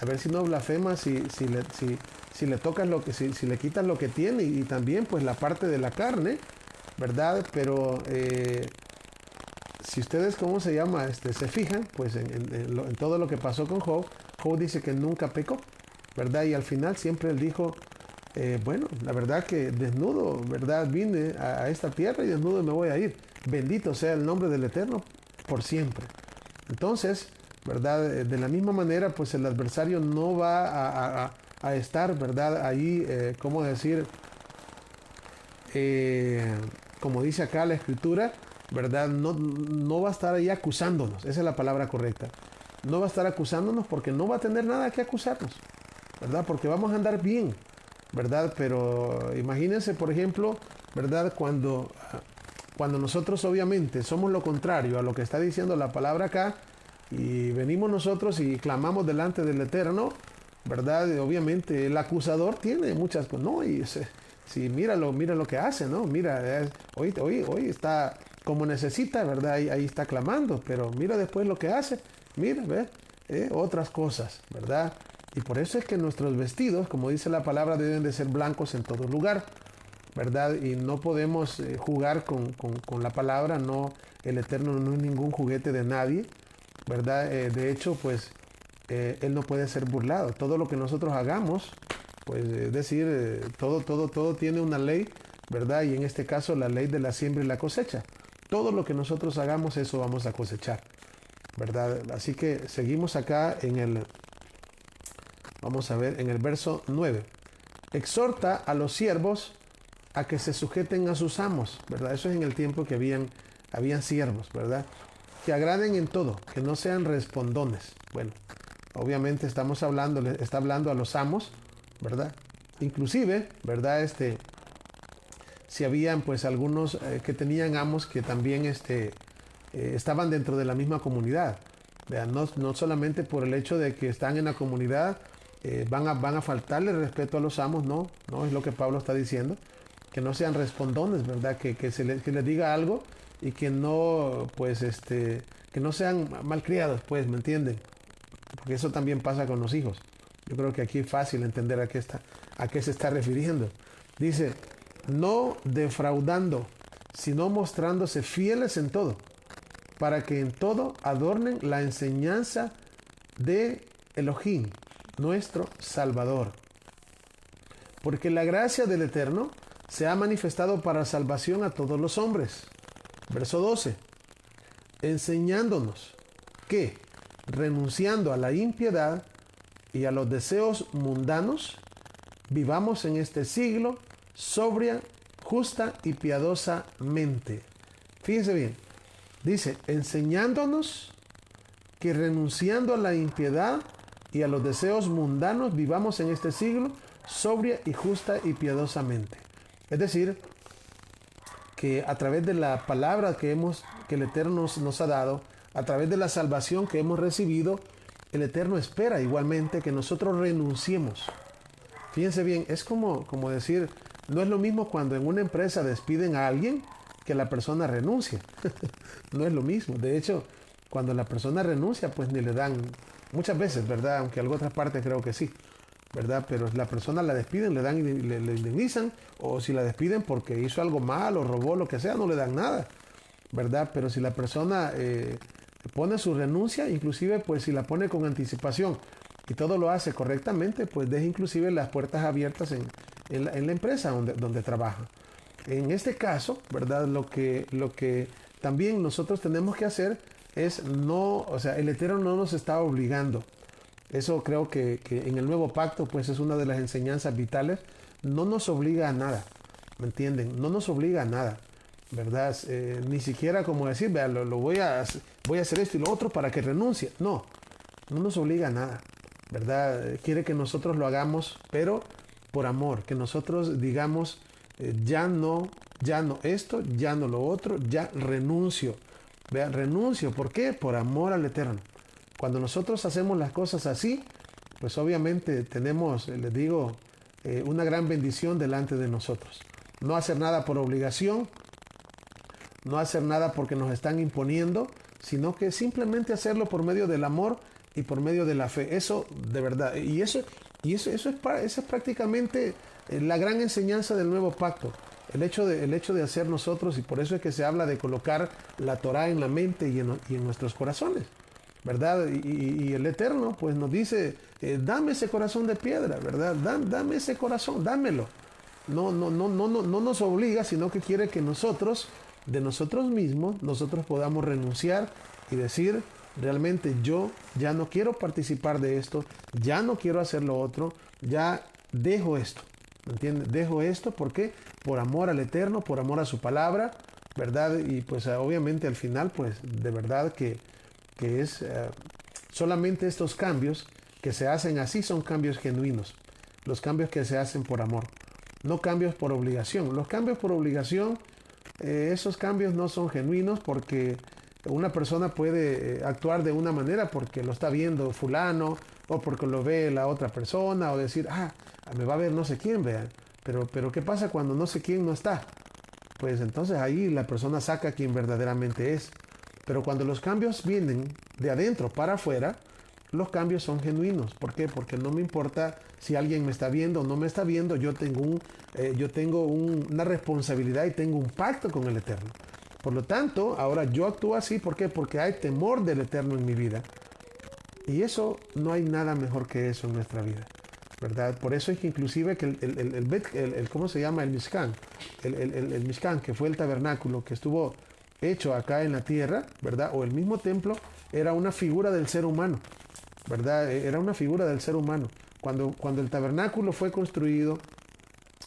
A ver si no blasfema si le tocas si le quitas lo que tiene y también pues la parte de la carne, ¿verdad? Pero si ustedes, ¿cómo se llama? Se fijan, pues en todo lo que pasó con Job, Job dice que nunca pecó, ¿verdad? Y al final siempre él dijo, bueno, la verdad que desnudo, ¿verdad? Vine a esta tierra y desnudo me voy a ir. Bendito sea el nombre del Eterno por siempre. Entonces, ¿verdad? De la misma manera, pues el adversario no va a estar, ¿verdad? Ahí, ¿cómo decir? Como dice acá la Escritura, ¿verdad? No va a estar ahí acusándonos, esa es la palabra correcta. No va a estar acusándonos porque no va a tener nada que acusarnos, ¿verdad? Porque vamos a andar bien, ¿verdad? Pero imagínense, por ejemplo, ¿verdad? Cuando nosotros obviamente somos lo contrario a lo que está diciendo la palabra acá, y venimos nosotros y clamamos delante del Eterno, ¿verdad? Y obviamente el acusador tiene muchas cosas, ¿no? Y sí, mira lo que hace, ¿no? Mira, hoy está como necesita, ¿verdad? Ahí está clamando, pero mira después lo que hace, mira, ¿ves? Otras cosas, ¿verdad? Y por eso es que nuestros vestidos, como dice la palabra, deben de ser blancos en todo lugar, ¿verdad? Y no podemos jugar con la palabra, no, el Eterno no es ningún juguete de nadie, ¿verdad? De hecho, pues, Él no puede ser burlado. Todo lo que nosotros hagamos, pues, es decir, todo tiene una ley, ¿verdad? Y en este caso, la ley de la siembra y la cosecha. Todo lo que nosotros hagamos, eso vamos a cosechar, ¿verdad? Así que seguimos acá vamos a ver, en el verso 9. Exhorta a los siervos a que se sujeten a sus amos, ¿verdad? Eso es en el tiempo que habían siervos, ¿verdad? Que agraden en todo, que no sean respondones. Bueno, obviamente está hablando a los amos, ¿verdad? Inclusive, ¿verdad? Si habían pues algunos que tenían amos que también estaban dentro de la misma comunidad, ¿verdad? No solamente por el hecho de que están en la comunidad van a faltarle respeto a los amos, no es lo que Pablo está diciendo, que no sean respondones, ¿verdad? Que les diga algo y que no, pues, que no sean malcriados, pues, ¿me entienden? Porque eso también pasa con los hijos. Yo creo que aquí es fácil entender a qué se está refiriendo. Dice, no defraudando, sino mostrándose fieles en todo, para que en todo adornen la enseñanza de Elohim, nuestro Salvador. Porque la gracia del Eterno se ha manifestado para salvación a todos los hombres. Verso 12. Enseñándonos que, renunciando a la impiedad y a los deseos mundanos, vivamos en este siglo sobria, justa y piadosamente. Fíjense bien. Dice, enseñándonos que renunciando a la impiedad y a los deseos mundanos, vivamos en este siglo sobria y justa y piadosamente. Es decir, que a través de la palabra que el Eterno nos ha dado, a través de la salvación que hemos recibido, el Eterno espera igualmente que nosotros renunciemos. Fíjense bien, es como decir, no es lo mismo cuando en una empresa despiden a alguien que la persona renuncia. No es lo mismo. De hecho, cuando la persona renuncia, pues ni le dan, muchas veces, ¿verdad? Aunque en otras partes creo que sí, ¿verdad? Pero la persona la despiden, le indemnizan, o si la despiden porque hizo algo mal o robó, lo que sea, no le dan nada, ¿verdad? Pero si la persona pone su renuncia, inclusive pues si la pone con anticipación y todo lo hace correctamente, pues deja inclusive las puertas abiertas en la empresa donde trabaja. En este caso, ¿verdad? Lo que también nosotros tenemos que hacer es no, o sea, el Eterno no nos está obligando. Eso creo que en el nuevo pacto, pues es una de las enseñanzas vitales. No nos obliga a nada, ¿me entienden? No nos obliga a nada, ¿verdad? Ni siquiera como decir, vea, voy a hacer esto y lo otro para que renuncie. No, no nos obliga a nada, ¿verdad? Quiere que nosotros lo hagamos, pero por amor, que nosotros digamos, ya no esto, ya no lo otro, ya renuncio. Vea, renuncio, ¿por qué? Por amor al Eterno. Cuando nosotros hacemos las cosas así, pues obviamente tenemos, les digo, una gran bendición delante de nosotros. No hacer nada por obligación, no hacer nada porque nos están imponiendo, sino que simplemente hacerlo por medio del amor y por medio de la fe. Eso de verdad. Eso es prácticamente la gran enseñanza del nuevo pacto. El hecho de hacer nosotros, y por eso es que se habla de colocar la Torá en la mente y en nuestros corazones, ¿verdad? Y el Eterno pues nos dice, dame ese corazón de piedra, ¿verdad? Dame ese corazón, dámelo. No nos obliga, sino que quiere que nosotros, de nosotros mismos, nosotros podamos renunciar y decir, realmente yo ya no quiero participar de esto, ya no quiero hacer lo otro, ya dejo esto, ¿me entiendes? Dejo esto, ¿por qué? Por amor al Eterno, por amor a su palabra, ¿verdad? Y pues obviamente al final, pues de verdad que es solamente estos cambios que se hacen así son cambios genuinos, los cambios que se hacen por amor, no cambios por obligación. Los cambios por obligación, esos cambios no son genuinos porque una persona puede actuar de una manera porque lo está viendo fulano o porque lo ve la otra persona o decir, me va a ver no sé quién, vean. Pero ¿qué pasa cuando no sé quién no está? Pues entonces ahí la persona saca quien verdaderamente es. Pero cuando los cambios vienen de adentro para afuera, los cambios son genuinos. ¿Por qué? Porque no me importa si alguien me está viendo o no me está viendo. Yo tengo una responsabilidad y tengo un pacto con el Eterno. Por lo tanto, ahora yo actúo así. ¿Por qué? Porque hay temor del Eterno en mi vida. Y eso, no hay nada mejor que eso en nuestra vida, ¿verdad? Por eso es que inclusive que ¿cómo se llama? El Mishkan. El Mishkan, que fue el tabernáculo que estuvo hecho acá en la tierra, ¿verdad? O el mismo templo, era una figura del ser humano, ¿verdad? Era una figura del ser humano. Cuando el tabernáculo fue construido,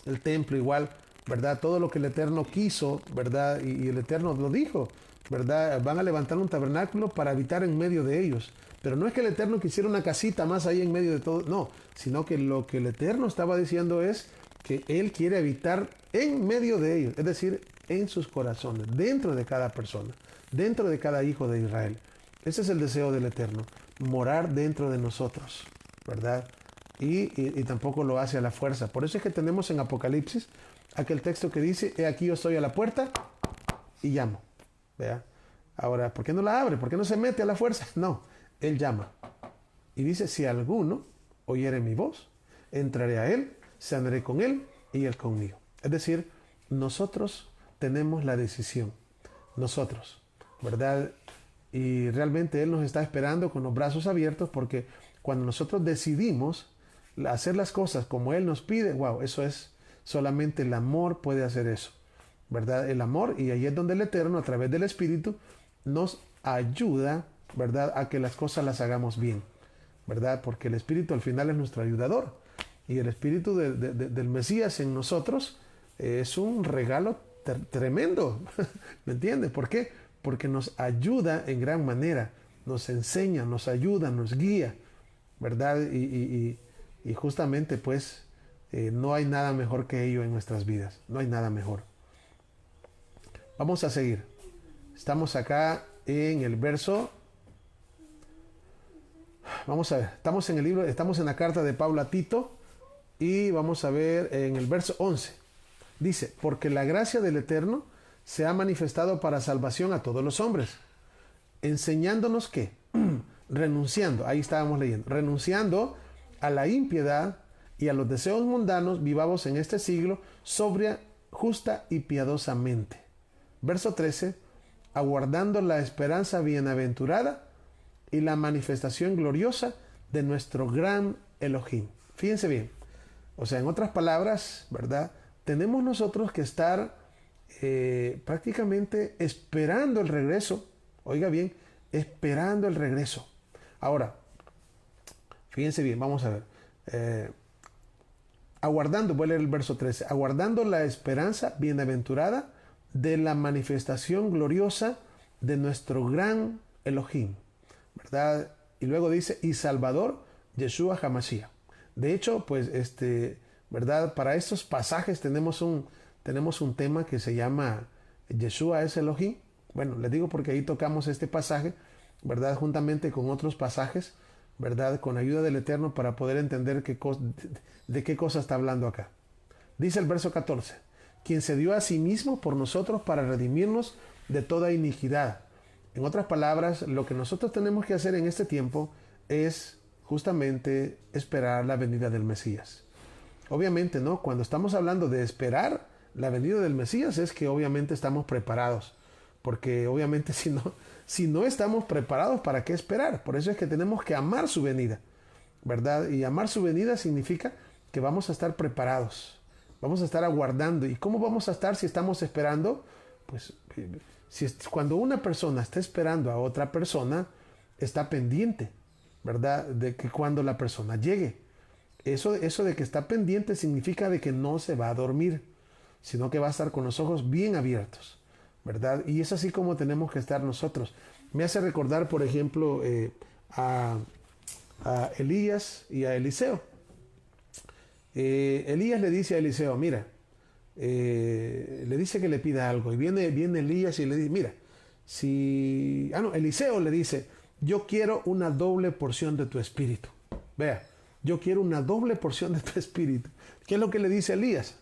el templo igual, ¿verdad? Todo lo que el Eterno quiso, ¿verdad? Y el Eterno lo dijo, ¿verdad? Van a levantar un tabernáculo para habitar en medio de ellos. Pero no es que el Eterno quisiera una casita más ahí en medio de todo, no, sino que lo que el Eterno estaba diciendo es que Él quiere habitar en medio de ellos, es decir, en sus corazones, dentro de cada persona, dentro de cada hijo de Israel. Ese es el deseo del Eterno, morar dentro de nosotros, ¿verdad? Y tampoco lo hace a la fuerza. Por eso es que tenemos en Apocalipsis aquel texto que dice, he aquí yo estoy a la puerta y llamo. ¿Vea? Ahora, ¿por qué no la abre? ¿Por qué no se mete a la fuerza? No, Él llama. Y dice, si alguno oyere mi voz, entraré a Él, cenaré con Él y Él conmigo. Es decir, nosotros tenemos la decisión. Nosotros, ¿verdad? Y realmente Él nos está esperando con los brazos abiertos porque cuando nosotros decidimos hacer las cosas como Él nos pide, wow, eso es, solamente el amor puede hacer eso, ¿verdad? El amor, y ahí es donde el Eterno, a través del Espíritu, nos ayuda, ¿verdad? A que las cosas las hagamos bien, ¿verdad? Porque el Espíritu al final es nuestro ayudador. Y el Espíritu del Mesías en nosotros es un regalo tremendo, ¿me entiendes? ¿Por qué? Porque nos ayuda en gran manera, nos enseña, nos ayuda, nos guía, ¿verdad? Y justamente pues no hay nada mejor que ello en nuestras vidas, no hay nada mejor. Vamos a seguir. Estamos acá en el verso, vamos a ver, estamos en el libro, estamos en la carta de Pablo a Tito y vamos a ver en el verso 11. Dice, porque la gracia del Eterno se ha manifestado para salvación a todos los hombres, enseñándonos que, renunciando, ahí estábamos leyendo, renunciando a la impiedad y a los deseos mundanos, vivamos en este siglo sobria, justa y piadosamente. Verso 13, aguardando la esperanza bienaventurada y la manifestación gloriosa de nuestro gran Elohim. Fíjense bien, o sea, en otras palabras, ¿verdad? Tenemos nosotros que estar prácticamente esperando el regreso. Oiga bien, esperando el regreso. Ahora, fíjense bien, vamos a ver. Aguardando, voy a leer el verso 13. Aguardando la esperanza bienaventurada de la manifestación gloriosa de nuestro gran Elohim, ¿verdad? Y luego dice, y Salvador, Yeshua HaMashiach. De hecho, pues, ¿verdad? Para estos pasajes tenemos un tema que se llama Yeshua es Elohim. Bueno, les digo porque ahí tocamos este pasaje, ¿verdad? Juntamente con otros pasajes, ¿verdad? Con ayuda del Eterno para poder entender de qué cosa está hablando acá. Dice el verso 14, quien se dio a sí mismo por nosotros para redimirnos de toda iniquidad. En otras palabras, lo que nosotros tenemos que hacer en este tiempo es justamente esperar la venida del Mesías. Obviamente, ¿no? Cuando estamos hablando de esperar la venida del Mesías es que obviamente estamos preparados. Porque obviamente si no estamos preparados, ¿para qué esperar? Por eso es que tenemos que amar su venida, ¿verdad? Y amar su venida significa que vamos a estar preparados, vamos a estar aguardando. ¿Y cómo vamos a estar si estamos esperando? Pues cuando una persona está esperando a otra persona, está pendiente, ¿verdad? De que cuando la persona llegue. Eso de que está pendiente significa de que no se va a dormir, sino que va a estar con los ojos bien abiertos, ¿verdad? Y es así como tenemos que estar nosotros. Me hace recordar, por ejemplo, a Elías y a Eliseo. Elías le dice a Eliseo, mira, le dice que le pida algo. Y viene Elías y le dice, mira, Eliseo le dice, yo quiero una doble porción de tu espíritu. Vea, yo quiero una doble porción de tu espíritu. ¿Qué es lo que le dice Elías?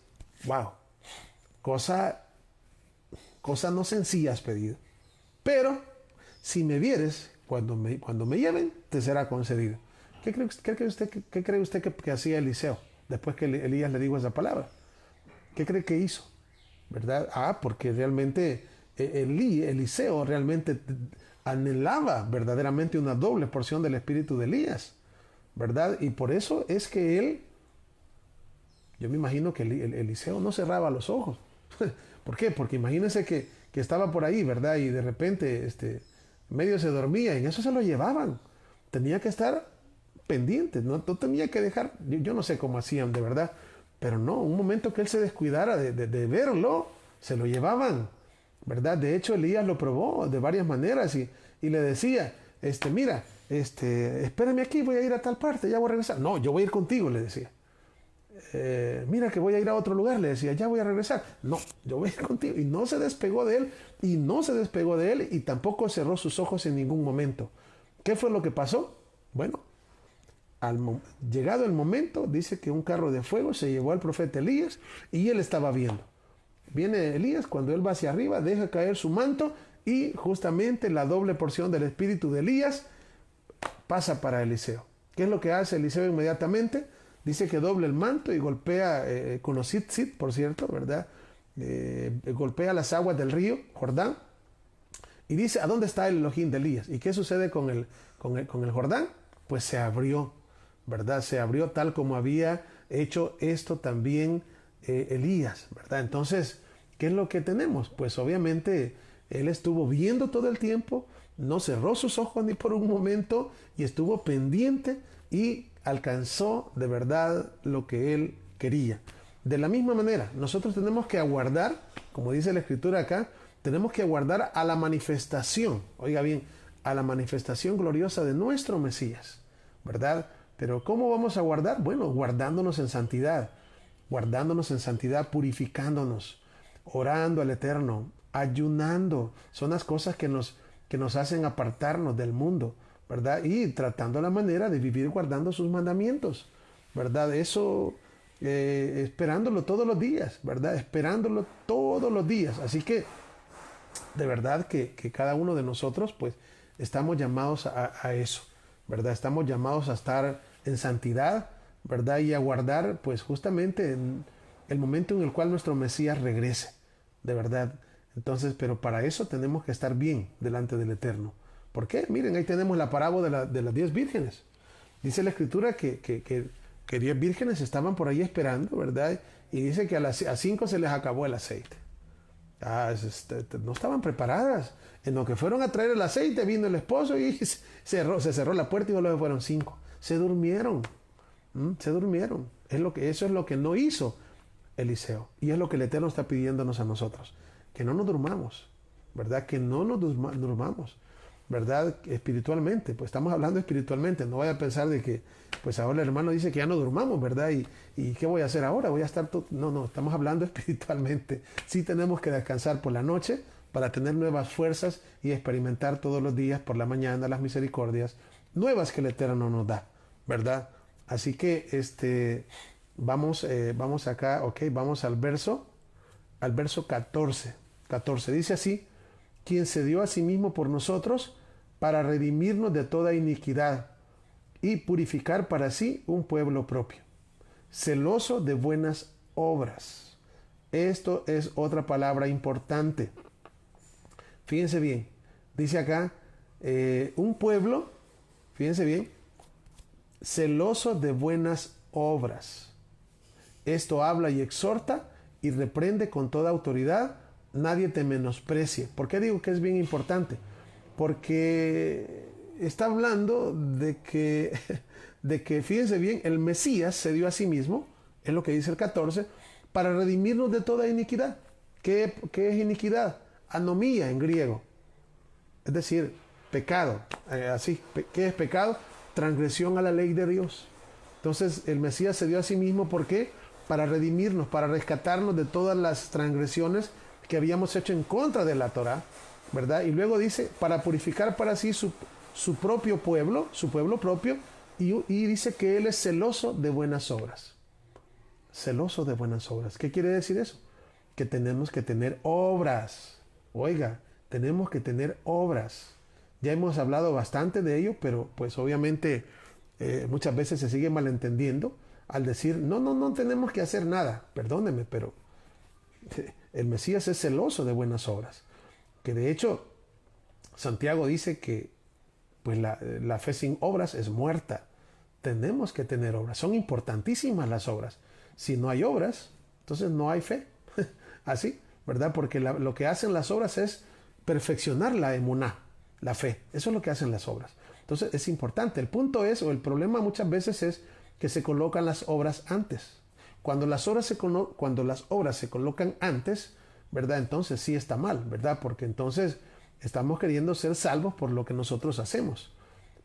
Wow, cosa no sencilla has pedido. Pero si me vieres, cuando me lleven, te será concedido. ¿Qué cree usted que hacía Eliseo después que Elías le dijo esa palabra? ¿Qué cree que hizo? ¿Verdad? Porque realmente Eliseo realmente anhelaba verdaderamente una doble porción del espíritu de Elías, ¿verdad? Y por eso es que yo me imagino que Eliseo no cerraba los ojos. ¿Por qué? Porque imagínense que estaba por ahí, ¿verdad? Y de repente medio se dormía y en eso se lo llevaban. Tenía que estar pendiente, no tenía que dejar, yo no sé cómo hacían de verdad, pero no, un momento que él se descuidara de verlo, se lo llevaban, ¿verdad? De hecho, Elías lo probó de varias maneras y le decía, mira, espérame aquí, voy a ir a tal parte, ya voy a regresar. No, yo voy a ir contigo, le decía. Mira que voy a ir a otro lugar, le decía, ya voy a regresar. No, yo voy a ir contigo. Y no se despegó de él, y tampoco cerró sus ojos en ningún momento. ¿Qué fue lo que pasó? Bueno, llegado el momento, dice que un carro de fuego se llevó al profeta Elías y él estaba viendo. Viene Elías, cuando él va hacia arriba, deja caer su manto y justamente la doble porción del espíritu de Elías pasa para Eliseo. ¿Qué es lo que hace Eliseo inmediatamente? Dice que dobla el manto y golpea con los tzitzit, por cierto, ¿verdad? Golpea las aguas del río Jordán y dice, ¿a dónde está el Elohim de Elías? ¿Y qué sucede con el Jordán? Pues se abrió, ¿verdad? Se abrió tal como había hecho esto también Elías, ¿verdad? Entonces, ¿qué es lo que tenemos? Pues obviamente él estuvo viendo todo el tiempo, no cerró sus ojos ni por un momento y estuvo pendiente y alcanzó de verdad lo que él quería. De la misma manera, nosotros tenemos que aguardar, como dice la escritura acá, tenemos que aguardar a la manifestación, oiga bien, a la manifestación gloriosa de nuestro Mesías, ¿verdad? Pero ¿cómo vamos a guardar? Bueno, guardándonos en santidad, purificándonos, orando al Eterno, ayunando. Son las cosas que nos hacen apartarnos del mundo, ¿verdad? Y tratando la manera de vivir guardando sus mandamientos, ¿verdad? Eso, esperándolo todos los días, ¿verdad? Esperándolo todos los días. Así que, de verdad que cada uno de nosotros, pues, estamos llamados a eso, ¿verdad? Estamos llamados a estar en santidad, ¿verdad? Y a guardar, pues, justamente en el momento en el cual nuestro Mesías regrese, de verdad. Entonces, pero para eso tenemos que estar bien delante del Eterno. ¿Por qué? Miren, ahí tenemos la parábola de las 10 vírgenes. Dice la escritura que 10 vírgenes estaban por ahí esperando, ¿verdad? Y dice que a 5 se les acabó el aceite. No estaban preparadas. En lo que fueron a traer el aceite, vino el esposo y se cerró la puerta y luego fueron 5. Se durmieron. Se durmieron. Eso es lo que no hizo Eliseo. Y es lo que el Eterno está pidiéndonos a nosotros. Que no nos durmamos. ¿Verdad? Que no nos durmamos. ¿Verdad? Espiritualmente. Pues estamos hablando espiritualmente. No vaya a pensar de que, pues ahora el hermano dice que ya no durmamos, ¿verdad? ¿Y qué voy a hacer ahora? Voy a estar todo... No, estamos hablando espiritualmente. Sí tenemos que descansar por la noche para tener nuevas fuerzas y experimentar todos los días por la mañana las misericordias nuevas que el Eterno nos da, ¿verdad? Así que vamos acá, ok, vamos al verso 14. 14 dice así: quien se dio a sí mismo por nosotros para redimirnos de toda iniquidad y purificar para sí un pueblo propio, celoso de buenas obras. Esto es otra palabra importante. Fíjense bien, dice acá, un pueblo, fíjense bien, celoso de buenas obras. Esto habla y exhorta y reprende con toda autoridad. Nadie te menosprecie. ¿Por qué digo que es bien importante? Porque está hablando de que, fíjense bien, el Mesías se dio a sí mismo, es lo que dice el 14, para redimirnos de toda iniquidad. ¿Qué es iniquidad? Anomía en griego. Es decir, pecado. ¿Qué es pecado? Transgresión a la ley de Dios. Entonces el Mesías se dio a sí mismo, ¿por qué? Para redimirnos, para rescatarnos de todas las transgresiones que habíamos hecho en contra de la Torá, ¿verdad? Y luego dice, para purificar para sí su propio pueblo, su pueblo propio, y dice que Él es celoso de buenas obras. Celoso de buenas obras. ¿Qué quiere decir eso? Que tenemos que tener obras. Oiga, tenemos que tener obras. Ya hemos hablado bastante de ello, pero pues obviamente muchas veces se sigue malentendiendo al decir, no tenemos que hacer nada. Perdóneme, pero el Mesías es celoso de buenas obras. Que de hecho, Santiago dice que pues la fe sin obras es muerta. Tenemos que tener obras. Son importantísimas las obras. Si no hay obras, entonces no hay fe. Así, ¿verdad? Porque lo que hacen las obras es perfeccionar la emuná, la fe. Eso es lo que hacen las obras. Entonces es importante. El punto es, o el problema muchas veces es que se colocan las obras antes. Cuando las obras se colocan antes, ¿verdad? Entonces sí está mal, ¿verdad? Porque entonces estamos queriendo ser salvos por lo que nosotros hacemos.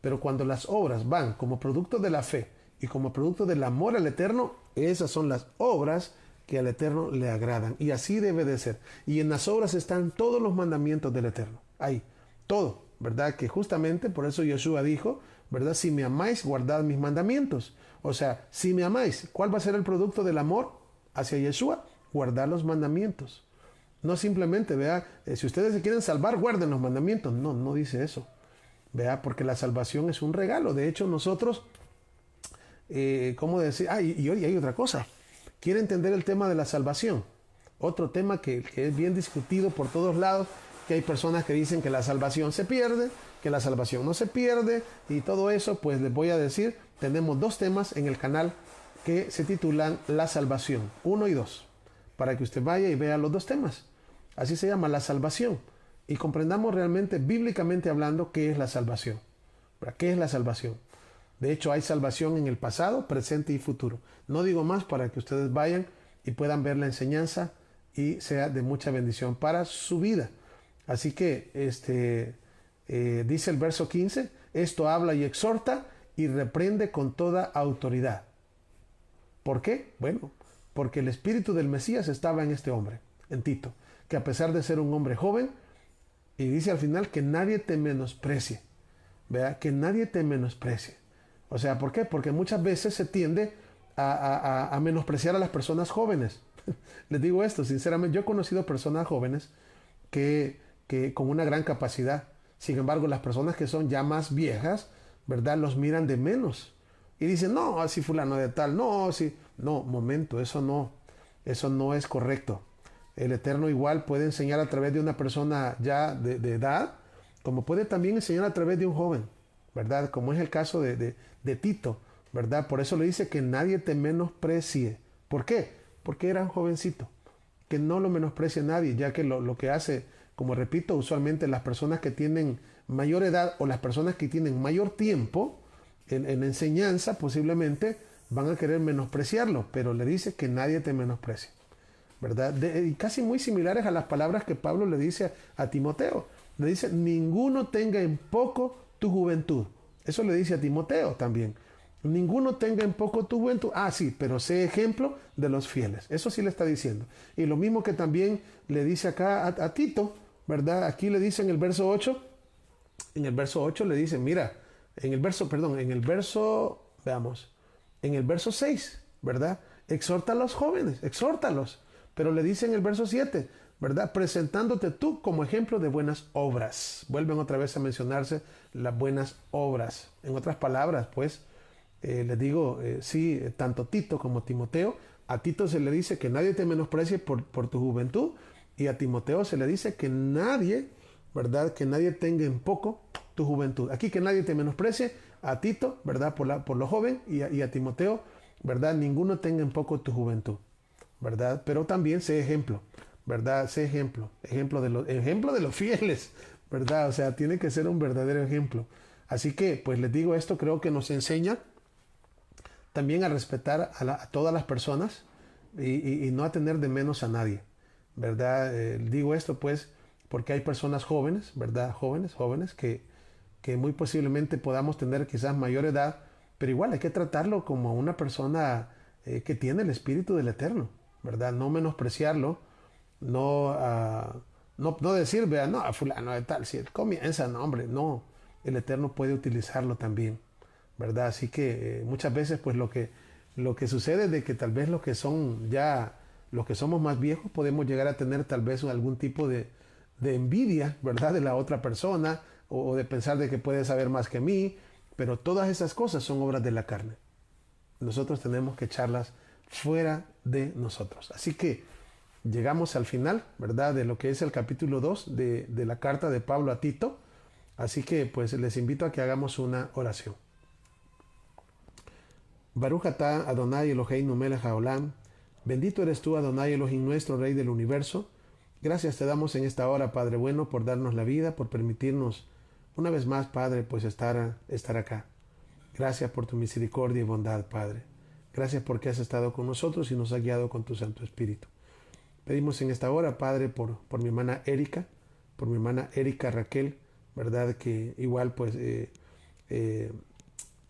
Pero cuando las obras van como producto de la fe y como producto del amor al Eterno, esas son las obras que al Eterno le agradan. Y así debe de ser. Y en las obras están todos los mandamientos del Eterno. Ahí, todo, ¿verdad? Que justamente por eso Yeshua dijo, ¿verdad? Si me amáis, guardad mis mandamientos. O sea, si me amáis, ¿cuál va a ser el producto del amor hacia Yeshua? Guardar los mandamientos. No simplemente, vea, si ustedes se quieren salvar, guarden los mandamientos. No dice eso. Vea, porque la salvación es un regalo. De hecho, nosotros, ¿cómo decir? Y hoy hay otra cosa. Quiere entender el tema de la salvación. Otro tema que es bien discutido por todos lados, que hay personas que dicen que la salvación se pierde, que la salvación no se pierde, y todo eso, pues les voy a decir, tenemos 2 temas en el canal que se titulan La salvación, 1 y 2, para que usted vaya y vea los 2 temas. Así se llama la salvación. Y comprendamos realmente, bíblicamente hablando, qué es la salvación. ¿Qué es la salvación? De hecho, hay salvación en el pasado, presente y futuro. No digo más para que ustedes vayan y puedan ver la enseñanza y sea de mucha bendición para su vida. Así que dice el verso 15, esto habla y exhorta y reprende con toda autoridad. ¿Por qué? Bueno, porque el espíritu del Mesías estaba en este hombre, en Tito, que a pesar de ser un hombre joven, y dice al final que nadie te menosprecie. Vea, que nadie te menosprecie. O sea, ¿por qué? Porque muchas veces se tiende a menospreciar a las personas jóvenes. Les digo esto, sinceramente, yo he conocido personas jóvenes que con una gran capacidad. Sin embargo, las personas que son ya más viejas, ¿verdad? Los miran de menos. Y dicen, no, así fulano de tal, no, sí. No, momento, eso no es correcto. El Eterno igual puede enseñar a través de una persona ya de edad, como puede también enseñar a través de un joven, ¿verdad? Como es el caso de Tito, ¿verdad? Por eso le dice que nadie te menosprecie. ¿Por qué? Porque era un jovencito. que no lo menosprecie nadie, ya que lo que hace, como repito, usualmente las personas que tienen mayor edad o las personas que tienen mayor tiempo en enseñanza, posiblemente van a querer menospreciarlo, pero le dice que nadie te menosprecie, ¿verdad? Y casi muy similares a las palabras que Pablo le dice a Timoteo. Le dice, ninguno tenga en poco tu juventud. Eso le dice a Timoteo también. Ninguno tenga en poco tu juventud. Ah, sí, pero sé ejemplo de los fieles. Eso sí le está diciendo. Y lo mismo que también le dice acá a Tito, ¿verdad? Aquí le dice en el verso 8. En el verso 8 le dice, mira, veamos, en el verso 6, ¿verdad? Exhorta a los jóvenes, exhórtalos. Pero le dice en el verso 7, ¿verdad? Presentándote tú como ejemplo de buenas obras. Vuelven otra vez a mencionarse las buenas obras. En otras palabras, pues, les digo, sí, tanto Tito como Timoteo, a Tito se le dice que nadie te menosprecie por tu juventud, y a Timoteo se le dice que nadie, ¿verdad? Que nadie tenga en poco tu juventud. Aquí que nadie te menosprecie, a Tito, ¿verdad? Por lo joven, y a Timoteo, ¿verdad? Ninguno tenga en poco tu juventud, ¿verdad? Pero también sé ejemplo, ¿verdad? Sé ejemplo de los fieles, ¿verdad? O sea, tiene que ser un verdadero ejemplo. Así que, pues les digo, esto creo que nos enseña también a respetar a todas las personas y no a tener de menos a nadie, ¿verdad? Digo esto pues porque hay personas jóvenes, ¿verdad? Jóvenes que muy posiblemente podamos tener quizás mayor edad, pero igual hay que tratarlo como una persona que tiene el espíritu del Eterno, ¿verdad? No menospreciarlo, no, no decir, vea, no, a fulano de tal, si él comienza, no, hombre, no, el Eterno puede utilizarlo también, ¿verdad? Así que muchas veces pues lo que sucede es de que tal vez los que somos más viejos podemos llegar a tener tal vez algún tipo de envidia, ¿verdad? De la otra persona o de pensar de que puede saber más que mí, pero todas esas cosas son obras de la carne. Nosotros tenemos que echarlas fuera de nosotros. Así que llegamos al final, ¿verdad? De lo que es el capítulo 2 de la carta de Pablo a Tito. Así que pues les invito a que hagamos una oración. Baruch atah Adonai Eloheinu melech haolam. Bendito eres tú, Adonai Elohim nuestro, Rey del universo. Gracias te damos en esta hora, Padre bueno, por darnos la vida, por permitirnos una vez más, Padre, pues estar acá. Gracias por tu misericordia y bondad, Padre. Gracias porque has estado con nosotros y nos has guiado con tu Santo Espíritu. Pedimos en esta hora, Padre, por mi hermana Erika, Raquel, ¿verdad? Que igual pues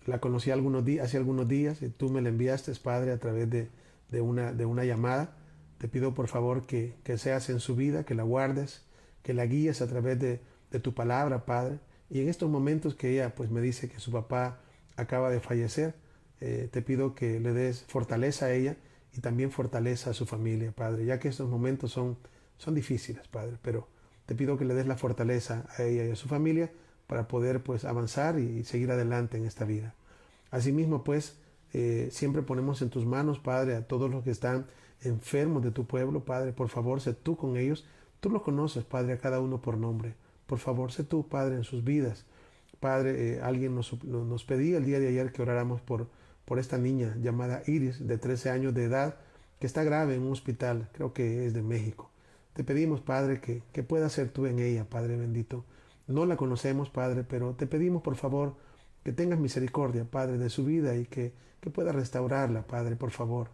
la conocí hace algunos días y tú me la enviaste, Padre, a través de una llamada. Te pido por favor que seas en su vida, que la guardes, que la guíes a través de tu palabra, Padre. Y en estos momentos que ella pues me dice que su papá acaba de fallecer, te pido que le des fortaleza a ella y también fortaleza a su familia, Padre, ya que estos momentos son difíciles, Padre, pero te pido que le des la fortaleza a ella y a su familia para poder pues avanzar y seguir adelante en esta vida. Asimismo, pues, siempre ponemos en tus manos, Padre, a todos los que están enfermos de tu pueblo, Padre, por favor, sé tú con ellos. Tú los conoces, Padre, a cada uno por nombre. Por favor, sé tú, Padre, en sus vidas. Padre, alguien nos pedía el día de ayer que oráramos por esta niña llamada Iris, de 13 años de edad, que está grave en un hospital, creo que es de México. Te pedimos, Padre, que puedas ser tú en ella, Padre bendito. No la conocemos, Padre, pero te pedimos, por favor, que tengas misericordia, Padre, de su vida y que pueda restaurarla, Padre, por favor.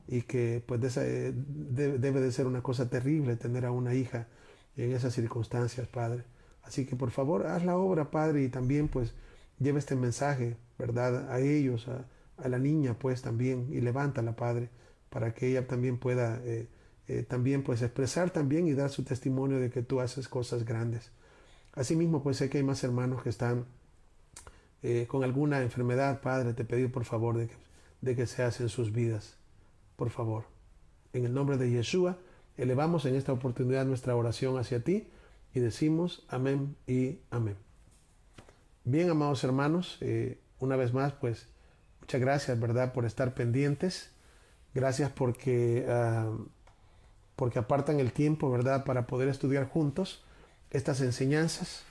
Y que pues debe de ser una cosa terrible tener a una hija en esas circunstancias, Padre. Así que por favor, haz la obra, Padre, y también pues lleva este mensaje, ¿verdad? A ellos, a la niña pues también, y levántala, Padre, para que ella también pueda también pues expresar también y dar su testimonio de que tú haces cosas grandes. Asimismo, pues sé que hay más hermanos que están con alguna enfermedad, Padre, te pido por favor de que seas en sus vidas, por favor. En el nombre de Yeshua, elevamos en esta oportunidad nuestra oración hacia ti y decimos amén y amén. Bien, amados hermanos, una vez más, pues, muchas gracias, ¿verdad?, por estar pendientes. Gracias porque apartan el tiempo, ¿verdad?, para poder estudiar juntos estas enseñanzas.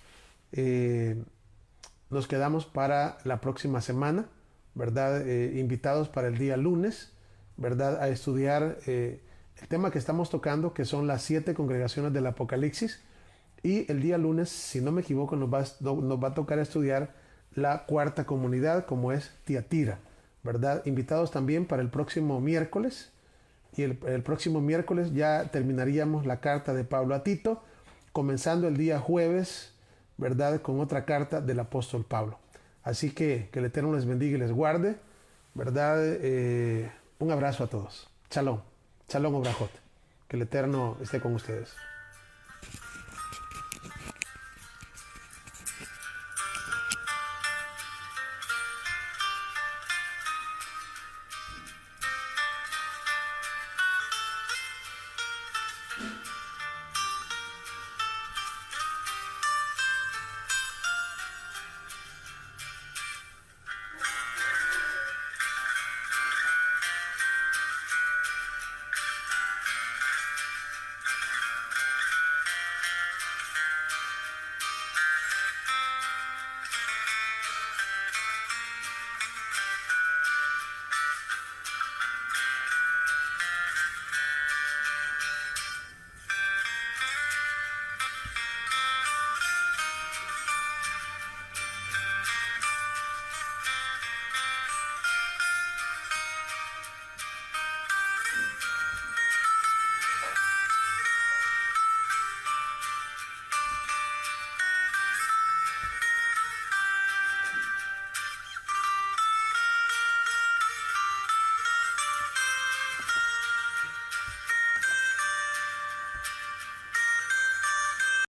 Nos quedamos para la próxima semana, ¿verdad? Invitados para el día lunes, ¿verdad? A estudiar el tema que estamos tocando, que son las 7 congregaciones del Apocalipsis. Y el día lunes, si no me equivoco, nos va a tocar estudiar la cuarta comunidad, como es Tiatira, ¿verdad? Invitados también para el próximo miércoles. Y el próximo miércoles ya terminaríamos la carta de Pablo a Tito, comenzando el día jueves, ¿verdad? Con otra carta del apóstol Pablo. Así que el Eterno les bendiga y les guarde, ¿verdad? Un abrazo a todos. Shalom. Shalom, Obrajot. Que el Eterno esté con ustedes.